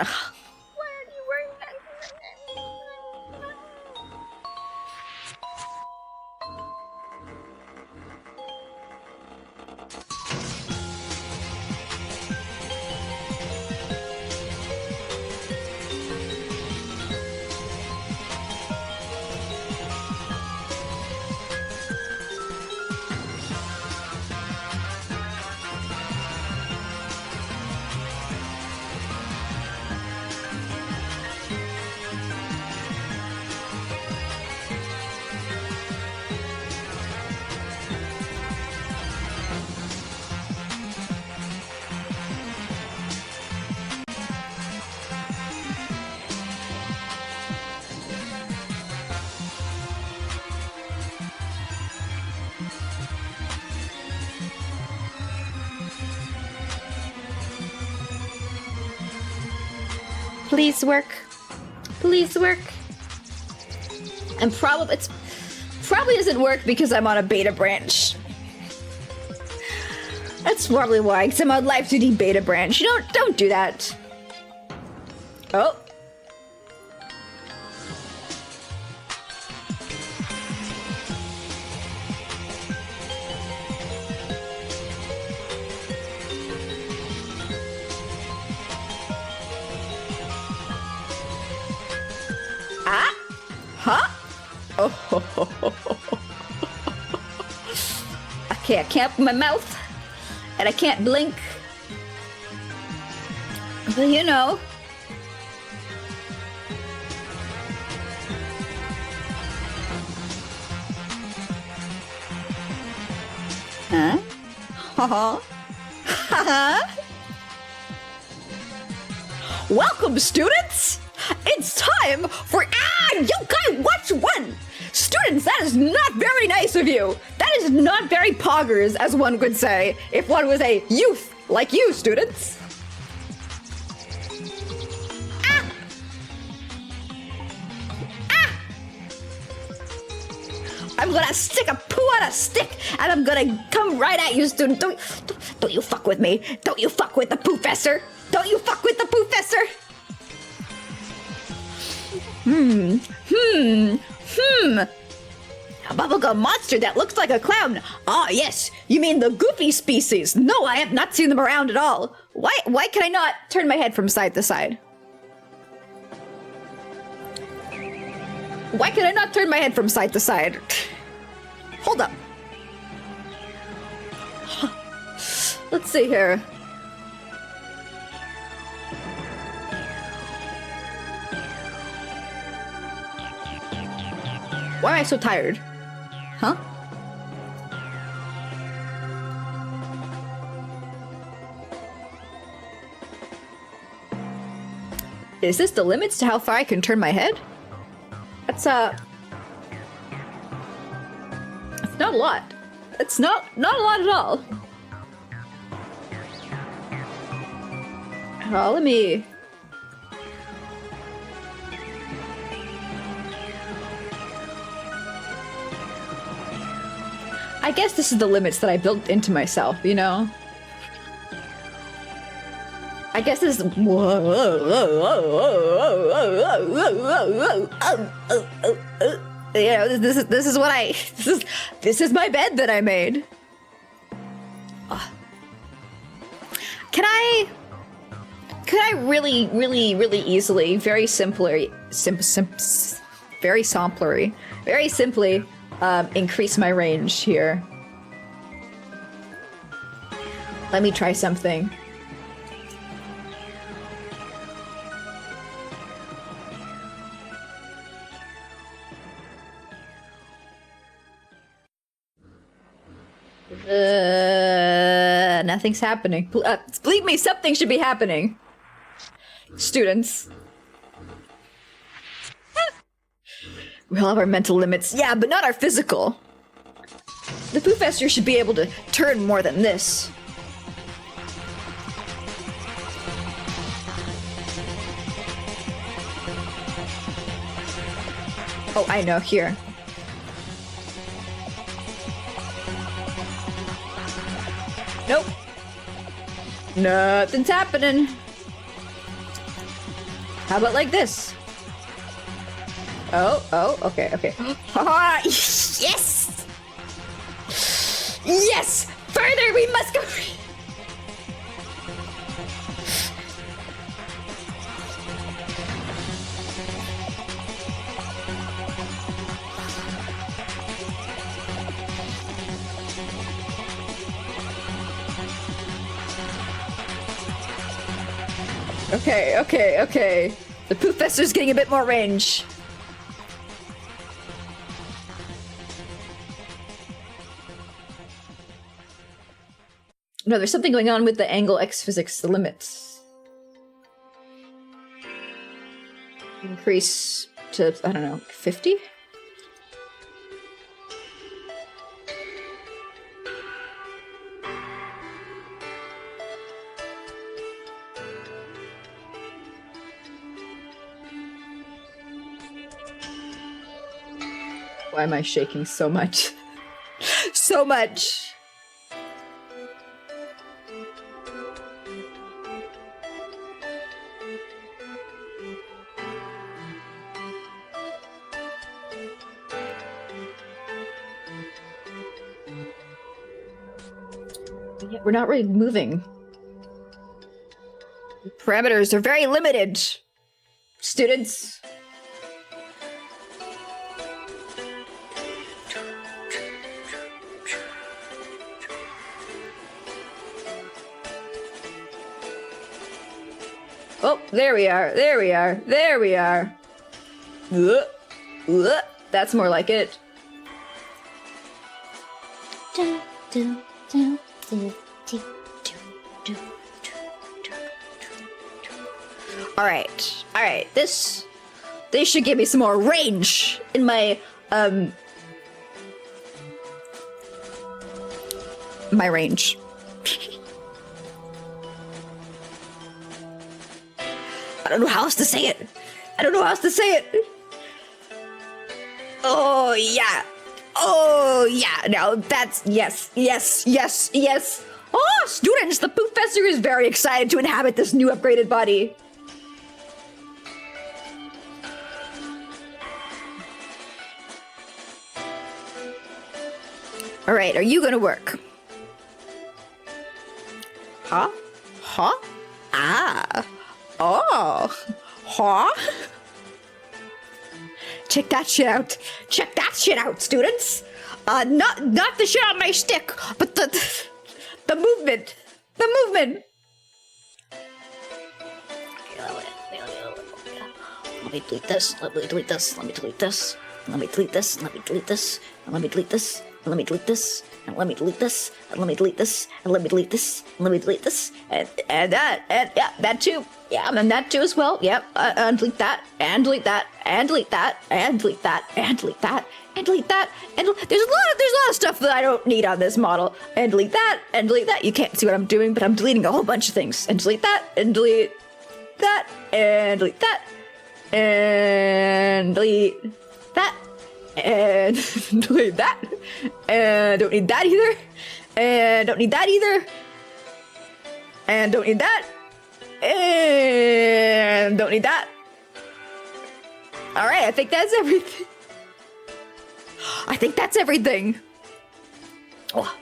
S1: Please work. Please work. And probably doesn't work because I'm on a beta branch. That's probably why, because I'm on Live2D beta branch. You don't do that. Oh. Huh? Oh. Okay, I can't open my mouth. And I can't blink. But you know. Huh? Haha. Haha. Welcome, students! It's time for Ha0nk Watch One! Students, that is not very nice of you! That is not very poggers, as one would say, if one was a youth like you, students. I'm gonna stick a poo on a stick, and I'm gonna come right at you, student. Don't you fuck with me. Don't you fuck with the poofessor. Don't you fuck with the poofessor. A bubblegum monster that looks like a clown. Ah, yes. You mean the Goofie species. No, I have not seen them around at all. Why can I not turn my head from side to side? Why can I not turn my head from side to side? Hold up. Let's see here. Why am I so tired? Huh? Is this the limits to how far I can turn my head? That's it's not a lot. It's not a lot at all. Oh, let me... I guess this is the limits that I built into myself, you know? I guess this is... You know, this is what I... This is my bed that I made. Can I really easily, very simply, very simply increase my range here? Let me try something. Nothing's happening. Believe me, something should be happening. Students. We all have our mental limits. Yeah, but not our physical. The poofessor should be able to turn more than this. Oh, I know, here. Nope. Nothing's happening. How about like this? Oh, okay. Ah, yes! Yes! Further, we must go! Okay. The poofessor's getting a bit more range. No, there's something going on with the angle X physics, the limits. Increase to, I don't know, 50? Why am I shaking so much? So much! And yet we're not really moving. The parameters are very limited, students. Oh, there we are. There we are. There we are. That's more like it. All right. This should give me some more range in my my range. I don't know how else to say it. Oh yeah. Now that's yes. Oh, students, the professor is very excited to inhabit this new upgraded body. All right, are you gonna work? Huh? Ah. Oh. Huh? Check that shit out. Students. Not the shit on my stick, but the movement. Let me delete this. Let me delete this. And let me delete this. And let me delete this. And let me delete this. And let me delete this. And let me delete this. And let me delete this. And let me delete this. And let me delete this. And that. And yeah, that too. Yeah, and that too as well. Yep. And delete that. And delete that. And delete that. And delete that. And delete that. And delete that. And there's a lot of stuff that I don't need on this model. And delete that. And delete that. You can't see what I'm doing, but I'm deleting a whole bunch of things. And delete that. And delete that. And delete that. And delete that. And delete that. And don't need that either. And don't need that either. And don't need that. And don't need that. All right, I think that's everything. Oh.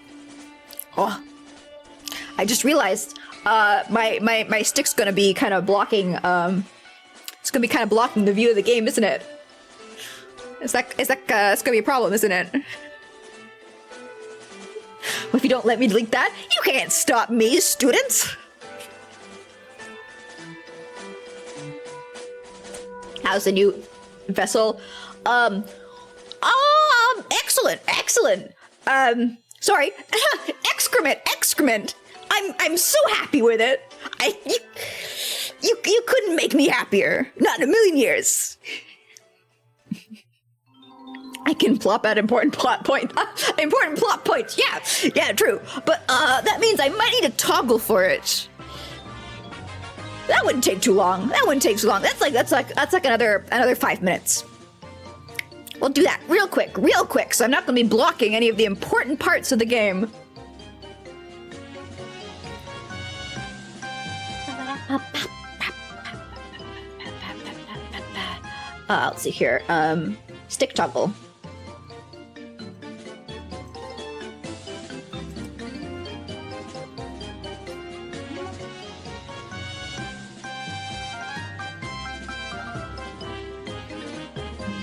S1: I just realized my stick's gonna be kind of blocking it's gonna be kind of blocking the view of the game, isn't it? It's gonna be a problem, isn't it? Well, if you don't let me delete that, you can't stop me, students. How's the new vessel? Excellent. Sorry, excrement. I'm so happy with it. You couldn't make me happier. Not in a million years. I can plop out important plot points. Yeah, true. But that means I might need a toggle for it. That wouldn't take too long. That's like another 5 minutes. We'll do that real quick. So I'm not gonna be blocking any of the important parts of the game. Let's see here. Stick toggle.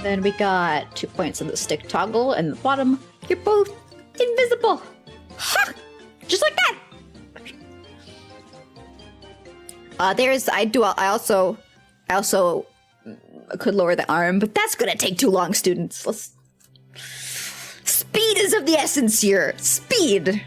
S1: Then we got 2 points on the stick toggle, and the bottom, you're both invisible. Ha! Just like that. I also could lower the arm, but that's gonna take too long, students. Speed is of the essence here. Speed.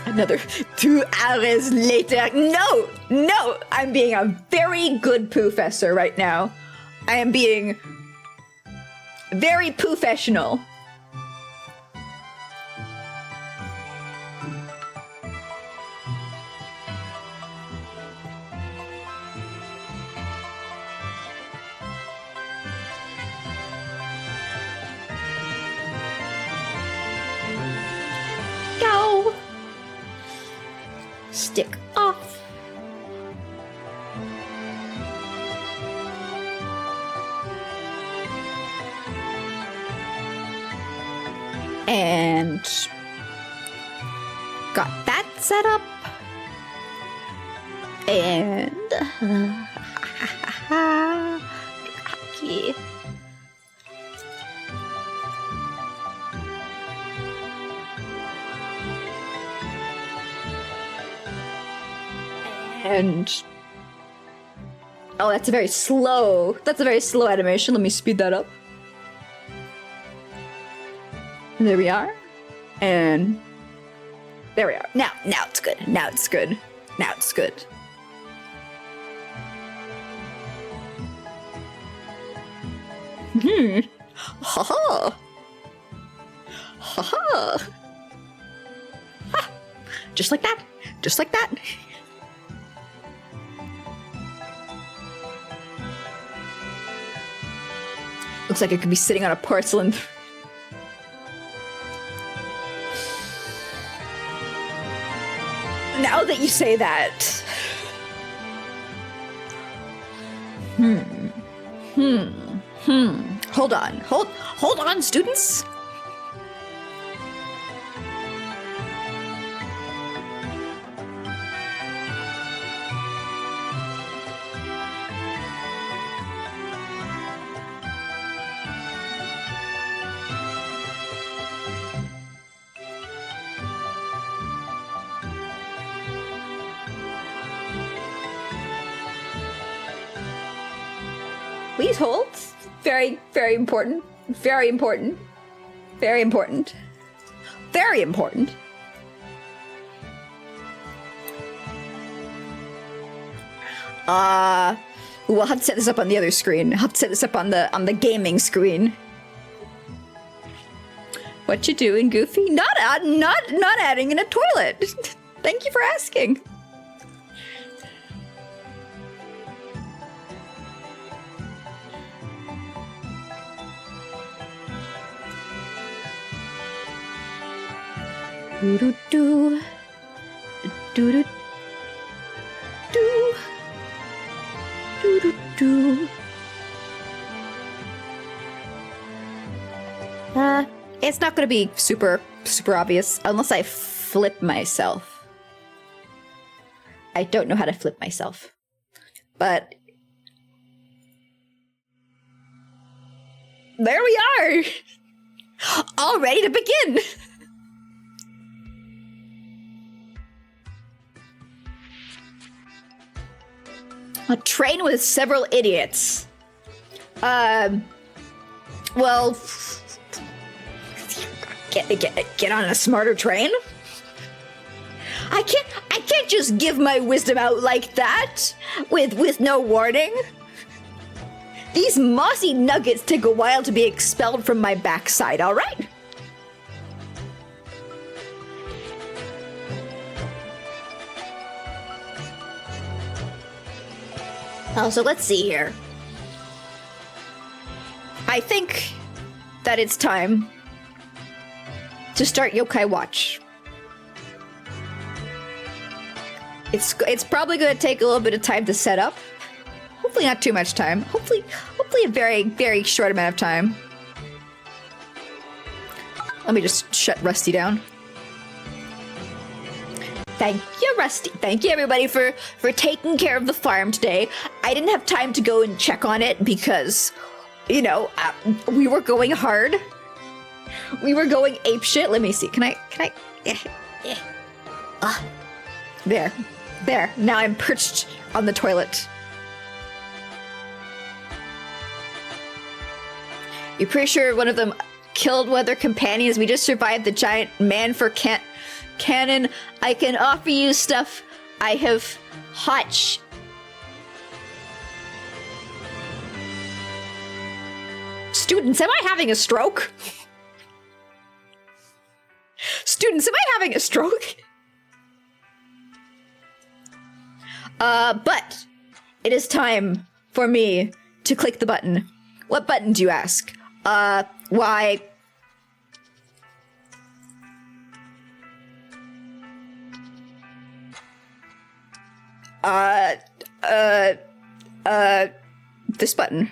S1: Another 2 hours later. No, I'm being a very good professor right now. I am being very professional. Go. Stick off. And got that set up. And hockey. And oh, that's a very slow animation. Let me speed that up. And there we are. And there we are. Now it's good. Now it's good. Now it's good. Ha-ha. Ha-ha. Ha. Just like that. Just like that. Looks like it could be sitting on a porcelain. Now that you say that. Hold on, students. Please hold. Very, very important. Very important. Very important. Very important. We'll have to set this up on the other screen. I'll have to set this up on the gaming screen. What you doing, Goofy? Not adding in a toilet. Thank you for asking. Do do do do do do do do. It's not gonna be super obvious unless I flip myself. I don't know how to flip myself, but there we are, all ready to begin. A train with several idiots. Well, get on a smarter train. I can't just give my wisdom out like that with no warning. These mossy nuggets take a while to be expelled from my backside. All right. Oh, so let's see here. I think that it's time to start Yokai Watch. It's probably going to take a little bit of time to set up. Hopefully not too much time. Hopefully a very, very short amount of time. Let me just shut Rusty down. Thank you, Rusty. Thank you, everybody, for taking care of the farm today. I didn't have time to go and check on it because, you know, we were going hard. We were going apeshit. Let me see. Can I? There. Now I'm perched on the toilet. You're pretty sure one of them killed one of their companions? We just survived the giant man for cannon. I can offer you stuff I have hatched. Students, am I having a stroke? Students, am I having a stroke? But it is time for me to click the button. What button do you ask? Why? This button.